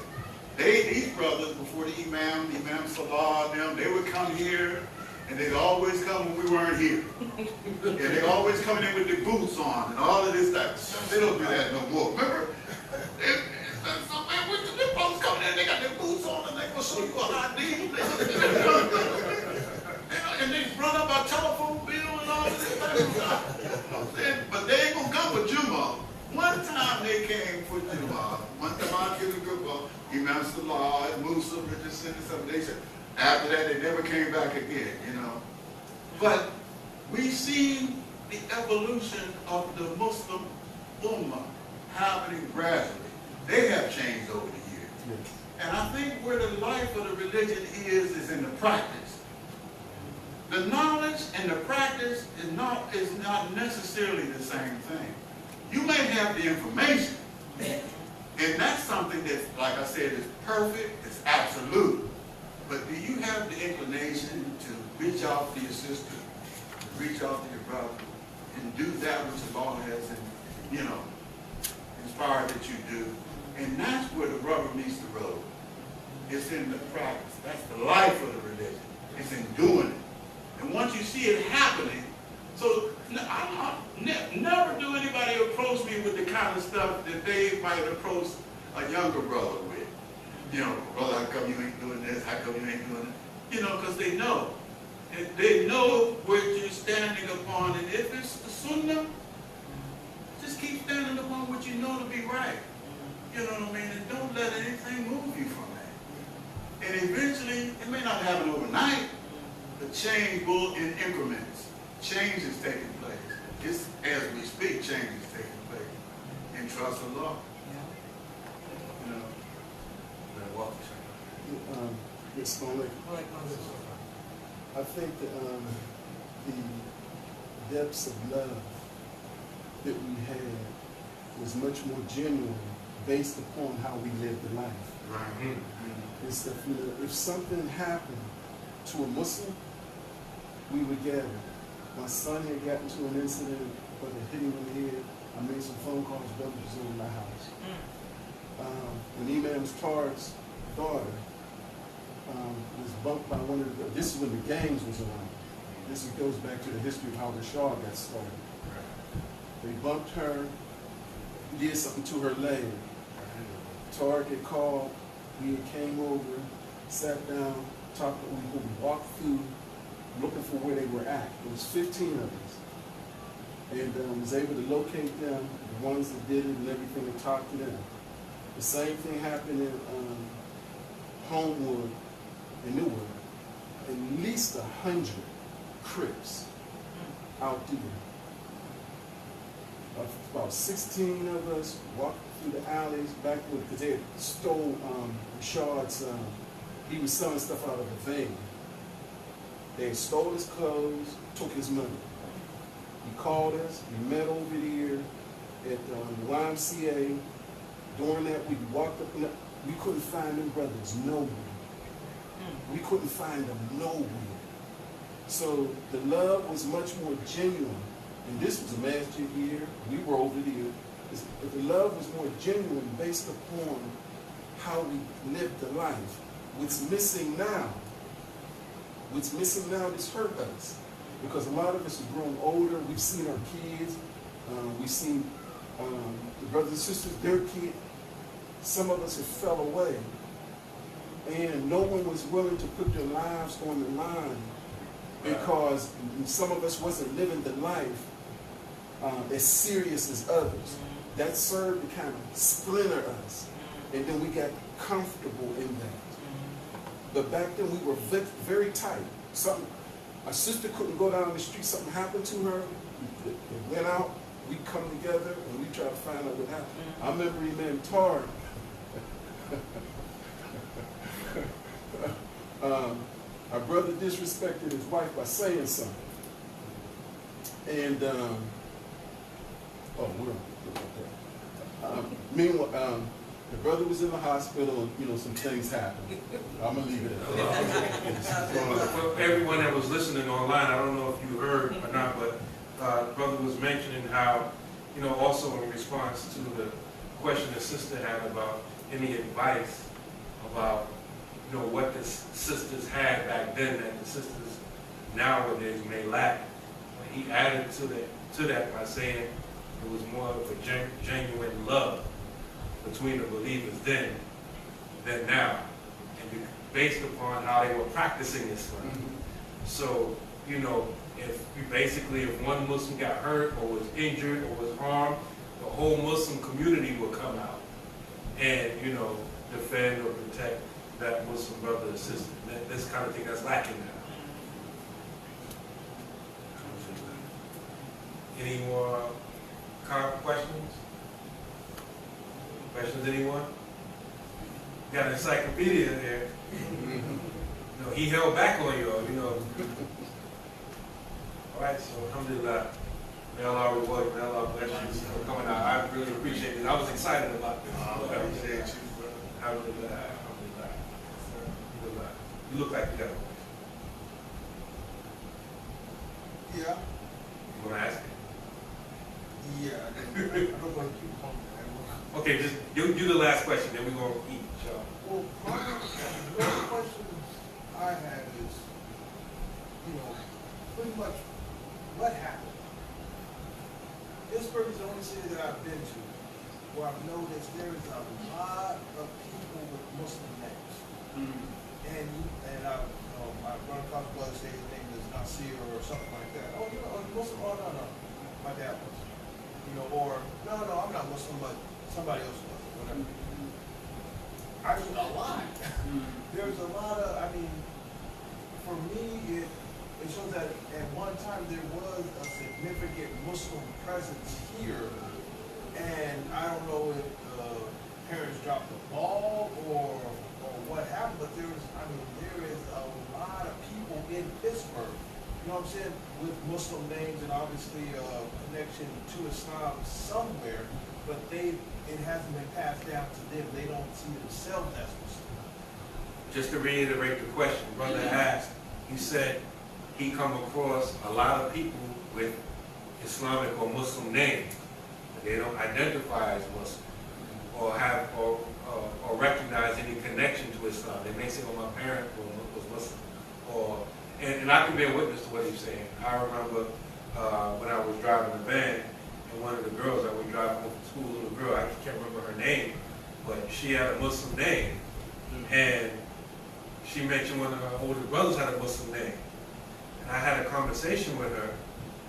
these brothers, before the Imam Salah and them, they would come here, and they'd always come when we weren't here. And they'd always come in with their boots on and all of this stuff. They don't do that no more. Remember? The brothers coming in, they got their boots on, and they gonna show you a hot deal. And they run up our telephone bill and all this type of stuff. But they ain't gonna come for Jumu'ah. One time they came for Jumu'ah. One time I killed a good one. Imam Salah, Musa, Richardson, and something. They said, after that, they never came back again, But we see the evolution of the Muslim Ummah happening gradually. They have changed over the years. Yes. And I think where the life of the religion is in the practice. The knowledge and the practice is not necessarily the same thing. You may have the information, and that's something that, like I said, is perfect, it's absolute. But do you have the inclination to reach out to your sister, to reach out to your brother, and do that which Allah has, inspired that you do? And that's where the rubber meets the road. It's in the practice. That's the life of the religion. It's in doing it. And once you see it happening, so never do anybody approach me with the kind of stuff that they might approach a younger brother with. Brother, how come you ain't doing this? How come you ain't doing it? Because they know. And they know what you're standing upon. And if it's the Sunnah, just keep standing upon what you know to be right. You know what I mean? And don't let anything move you from that. And eventually, it may not happen overnight, but change will in increments. Change is taking place. Just as we speak, change is taking place. And trust Allah. Yes, I think that the depths of love that we had was much more genuine based upon how we lived the life. Right. It's that, if something happened to a Muslim, we would gather. My son had gotten to an incident where they hit him in the head. I made some phone calls, brothers was over my house. When Imam Tar's daughter was bumped by one of the, this is when the gangs was around. This goes back to the history of how Rashad got started. They bumped her, did something to her leg. Tar had called, we had came over, sat down, talked, we walked through, looking for where they were at. There was 15 of us. And was able to locate them, the ones that did it and everything, and talk to them. The same thing happened in Homewood and Newark. At least 100 Crips out there. About 16 of us walked through the alleys backward because they had stole Rashad's, he was selling stuff out of a van. They had stole his clothes, took his money. He called us, we met over there at the YMCA. During that, we walked up and up. We couldn't find them brothers nowhere. We couldn't find them nowhere. So the love was much more genuine. And this was a Masjid year. We were over there. But the love was more genuine based upon how we lived the life. What's missing now that's hurt us. Because a lot of us have grown older. We've seen our kids. We've seen the brothers and sisters, their kids. Some of us have fell away. And no one was willing to put their lives on the line because some of us wasn't living the life as serious as others. That served to kind of splinter us. And then we got comfortable in that. But back then we were very tight. Our sister couldn't go down the street, something happened to her. It went out, we come together, and we try to find out what happened. I remember Imam Tar. Our brother disrespected his wife by saying something. And Oh, we're okay. Meanwhile, the brother was in the hospital, and, you know, some things happened. I'm gonna leave it at that. For everyone that was listening online, I don't know if you heard or not, but the brother was mentioning how, you know, also in response to the question the sister had about any advice about, you know, what the sisters had back then that the sisters nowadays may lack. He added to that by saying it was more of a genuine love between the believers then than now, and based upon how they were practicing Islam. So, you know, if one Muslim got hurt or was injured or was harmed, the whole Muslim community would come out and, you know, defend or protect that Muslim brother or sister. This kind of thing that's lacking now. Any more questions? Questions, anyone? Got an encyclopedia there. You know, he held back on y'all, you know. All right, so alhamdulillah. May Allah reward you, may Allah bless you for coming out. I really appreciate it. I was excited about this. I appreciate you, brother. Alhamdulillah, alhamdulillah. Alhamdulillah. You look like you got a question. Yeah. You want to ask it? Yeah, I don't want to keep on. Okay, just you the last question, then we're going to eat, y'all. Well, one question I had is, you know, pretty much what happened. Pittsburgh is the only city that I've been to where I've noticed there is a lot of people with Muslim names. And my brother comes brother say his name is Nasir or something like that. Oh, you know, Muslim? Oh, no. My dad was. You know, or, no, I'm not Muslim, but somebody else was, whatever. I mean, a lot. There's a lot of, I mean, for me, it shows that at one time there was a significant Muslim presence here, and I don't know if parents dropped the ball or what happened, but there is a lot of people in Pittsburgh, you know what I'm saying, with Muslim names and obviously a connection to Islam somewhere, but it hasn't been passed down to them. They don't see themselves as Muslim. Just to reiterate the question, brother asked, he said he come across a lot of people with Islamic or Muslim names. They don't identify as Muslim or have or recognize any connection to Islam. They may say, "Oh, my parent was Muslim," and I can be a witness to what he's saying. I remember when I was driving the van, and one of the girls I was driving home from school, little girl, I can't remember her name, but she had a Muslim name, and she mentioned one of her older brothers had a Muslim name. And I had a conversation with her,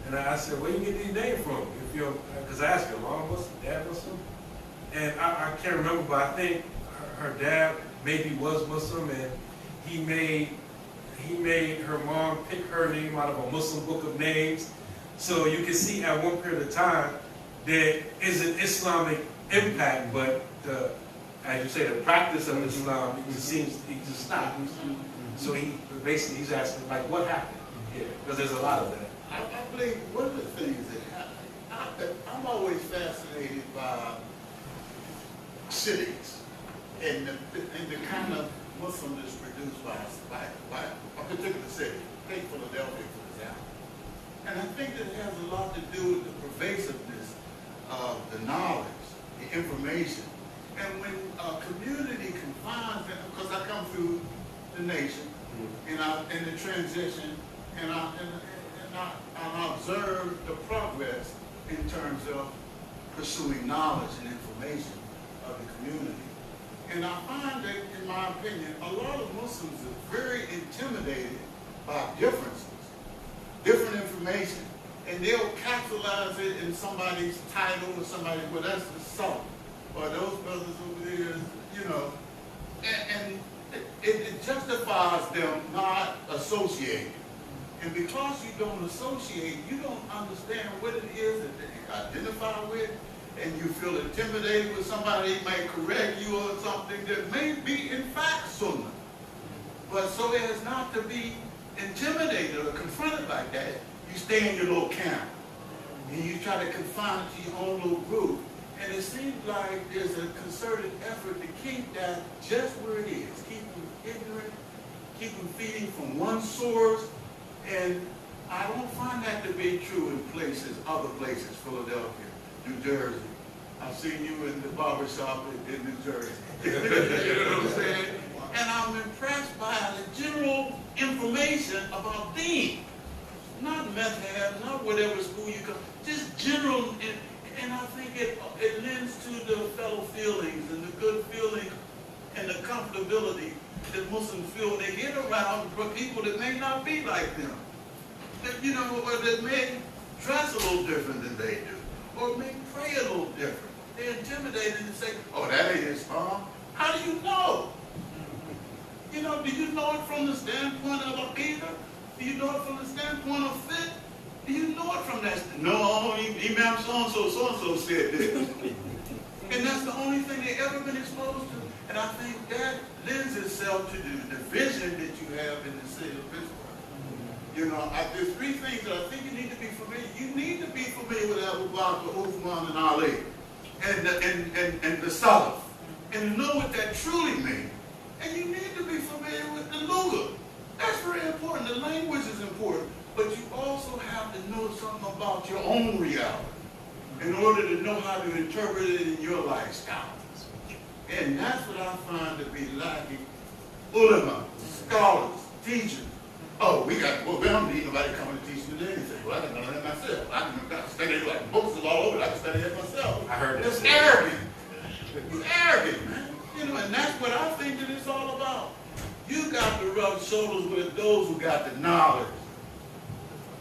and I said, "Where you get these names from?" Because I asked her, "Mom Muslim, Dad Muslim?" And I can't remember, but I think her dad maybe was Muslim, and he made her mom pick her name out of a Muslim book of names. So you can see at one period of time there is an Islamic impact, but as you say, the practice of Islam, it seems to stop. So he's asking, like, what happened here? Because there's a lot of that. I believe one of the things that happened, I'm always fascinated by cities and the kind of Muslim that's produced by a particular city. Take Philadelphia, for example. And I think that it has a lot to do with the pervasiveness of the knowledge, the information. And when a community confines them, because I come through the nation, and in the transition, and I observe the progress in terms of pursuing knowledge and information of the community. And I find that, in my opinion, a lot of Muslims are very intimidated by differences, different information, and they'll capitalize it in somebody's title or somebody, well, that's the salt, or those brothers over there, you know, and it justifies them not associating. And because you don't associate, you don't understand what it is that they identify with, and you feel intimidated with somebody might correct you on something that may be in fact sunnah. But so as not to be intimidated or confronted like that, you stay in your little camp. and you try to confine it to your own little group. And it seems like there's a concerted effort to keep that just where it is. Keep them ignorant, keep them feeding from one source. And I don't find that to be true in places, other places, Philadelphia, New Jersey. I've seen you in the barbershop in New Jersey. You know what I'm saying? And I'm impressed by the general information about things. Not meth head, not whatever school you come, just general. And I think it lends to the fellow feelings and the good feeling and the comfortability that Muslims feel when they get around people that may not be like them. That, you know, or that may dress a little different than they do, or may pray a little different. They're intimidated and say, oh, that ain't Islam. How do you know? You know, do you know it from the standpoint of Aqidah? Do you know it from the standpoint of fiqh? Do you know it from that? No, Imam so-and-so said this. And that's the only thing they've ever been exposed to. And I think that lends itself to the vision that you have in the city of Pittsburgh. You know, there's three things that I think you need to be familiar. You need to be familiar with Abu Bakr, Uthman, and Ali, and the Salaf, and know what that truly means. And you need to be familiar with the Lugha. That's very important. The language is important. But you also have to know something about your own reality in order to know how to interpret it in your lifestyle. And that's what I find to be lacking. Ulama, scholars, teachers. Oh, we don't need nobody coming to teach me anything. Well, I can learn it myself. I can study it like books is all over it. I can study it myself. I heard that. It's arrogant. You're arrogant, man. You know, and that's what I think that it's all about. You got to rub shoulders with those who got the knowledge.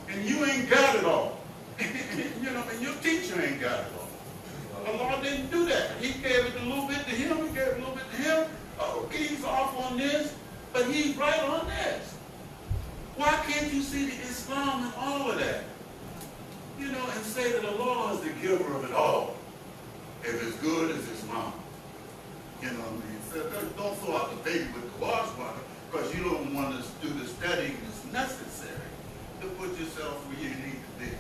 And you ain't got it all. You know, and your teacher ain't got it all. Allah didn't do that. He gave it a little bit to him, he gave it a little bit to him. Oh, he's off on this, but he's right on this. Why can't you see the Islam in all of that? You know, and say that Allah is the giver of it all. If it's good, it's Islam. You know what I mean? So don't throw out the baby with the water, because you don't want to do the studying that's necessary to put yourself where you need to be.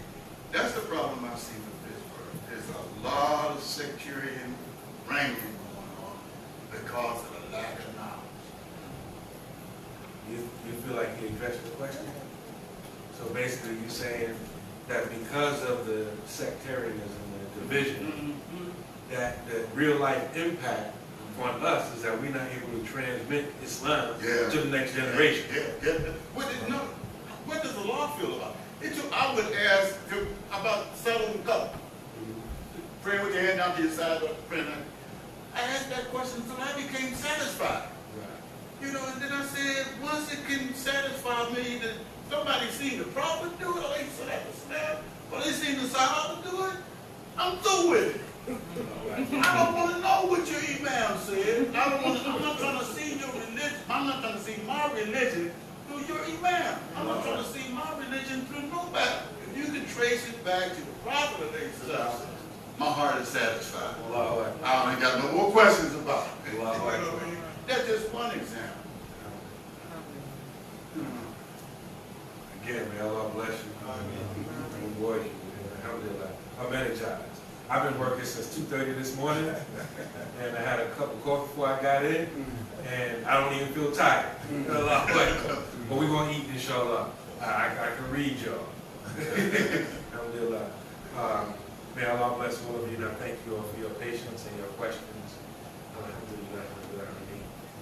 That's the problem I see with Pittsburgh. There's a lot of sectarian wrangling going on because of the lack of knowledge. You feel like you addressed the question? So basically you're saying that because of the sectarianism and the division, that the real life impact on us is that we're not able to transmit Islam to the next generation. What does the law feel about it? I would ask about settling couple. Praying with your hand down to your side, praying. I asked that question until I became satisfied. You know, and then I said, once it can satisfy me that somebody seen the Prophet do it, or they said that was snap, or they seen the Sahaba do it, I'm through with it. I don't want to know what your imam said. I'm not trying to see your religion. I'm not trying to see my religion through your imam. I'm not trying to see my religion through nobody. If you can trace it back to the Prophet of Islam, my heart is satisfied. I ain't got no more questions about it. You know what I mean? That's just one example. Again, may Allah bless you. Reward you. Alhamdulillah. I'm energized. I've been working since 2:30 this morning, and I had a cup of coffee before I got in, and I don't even feel tired. But we're going to eat, inshallah. I can read y'all. Alhamdulillah. May Allah bless all of you, and I thank you all for your patience and your questions. Alhamdulillah.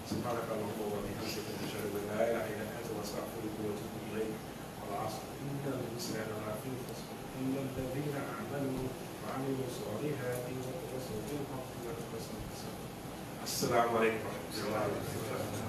سبحانك اللهم وبحمدك نشهد ان لا اله الا انت ونستغفرك ونتوب اليك والعصر ان الانسان لفي خسر الا الذين امنوا وعملوا الصالحات وتواصوا بالحق وتواصوا بالصبر. السلام عليكم ورحمه الله وبركاته.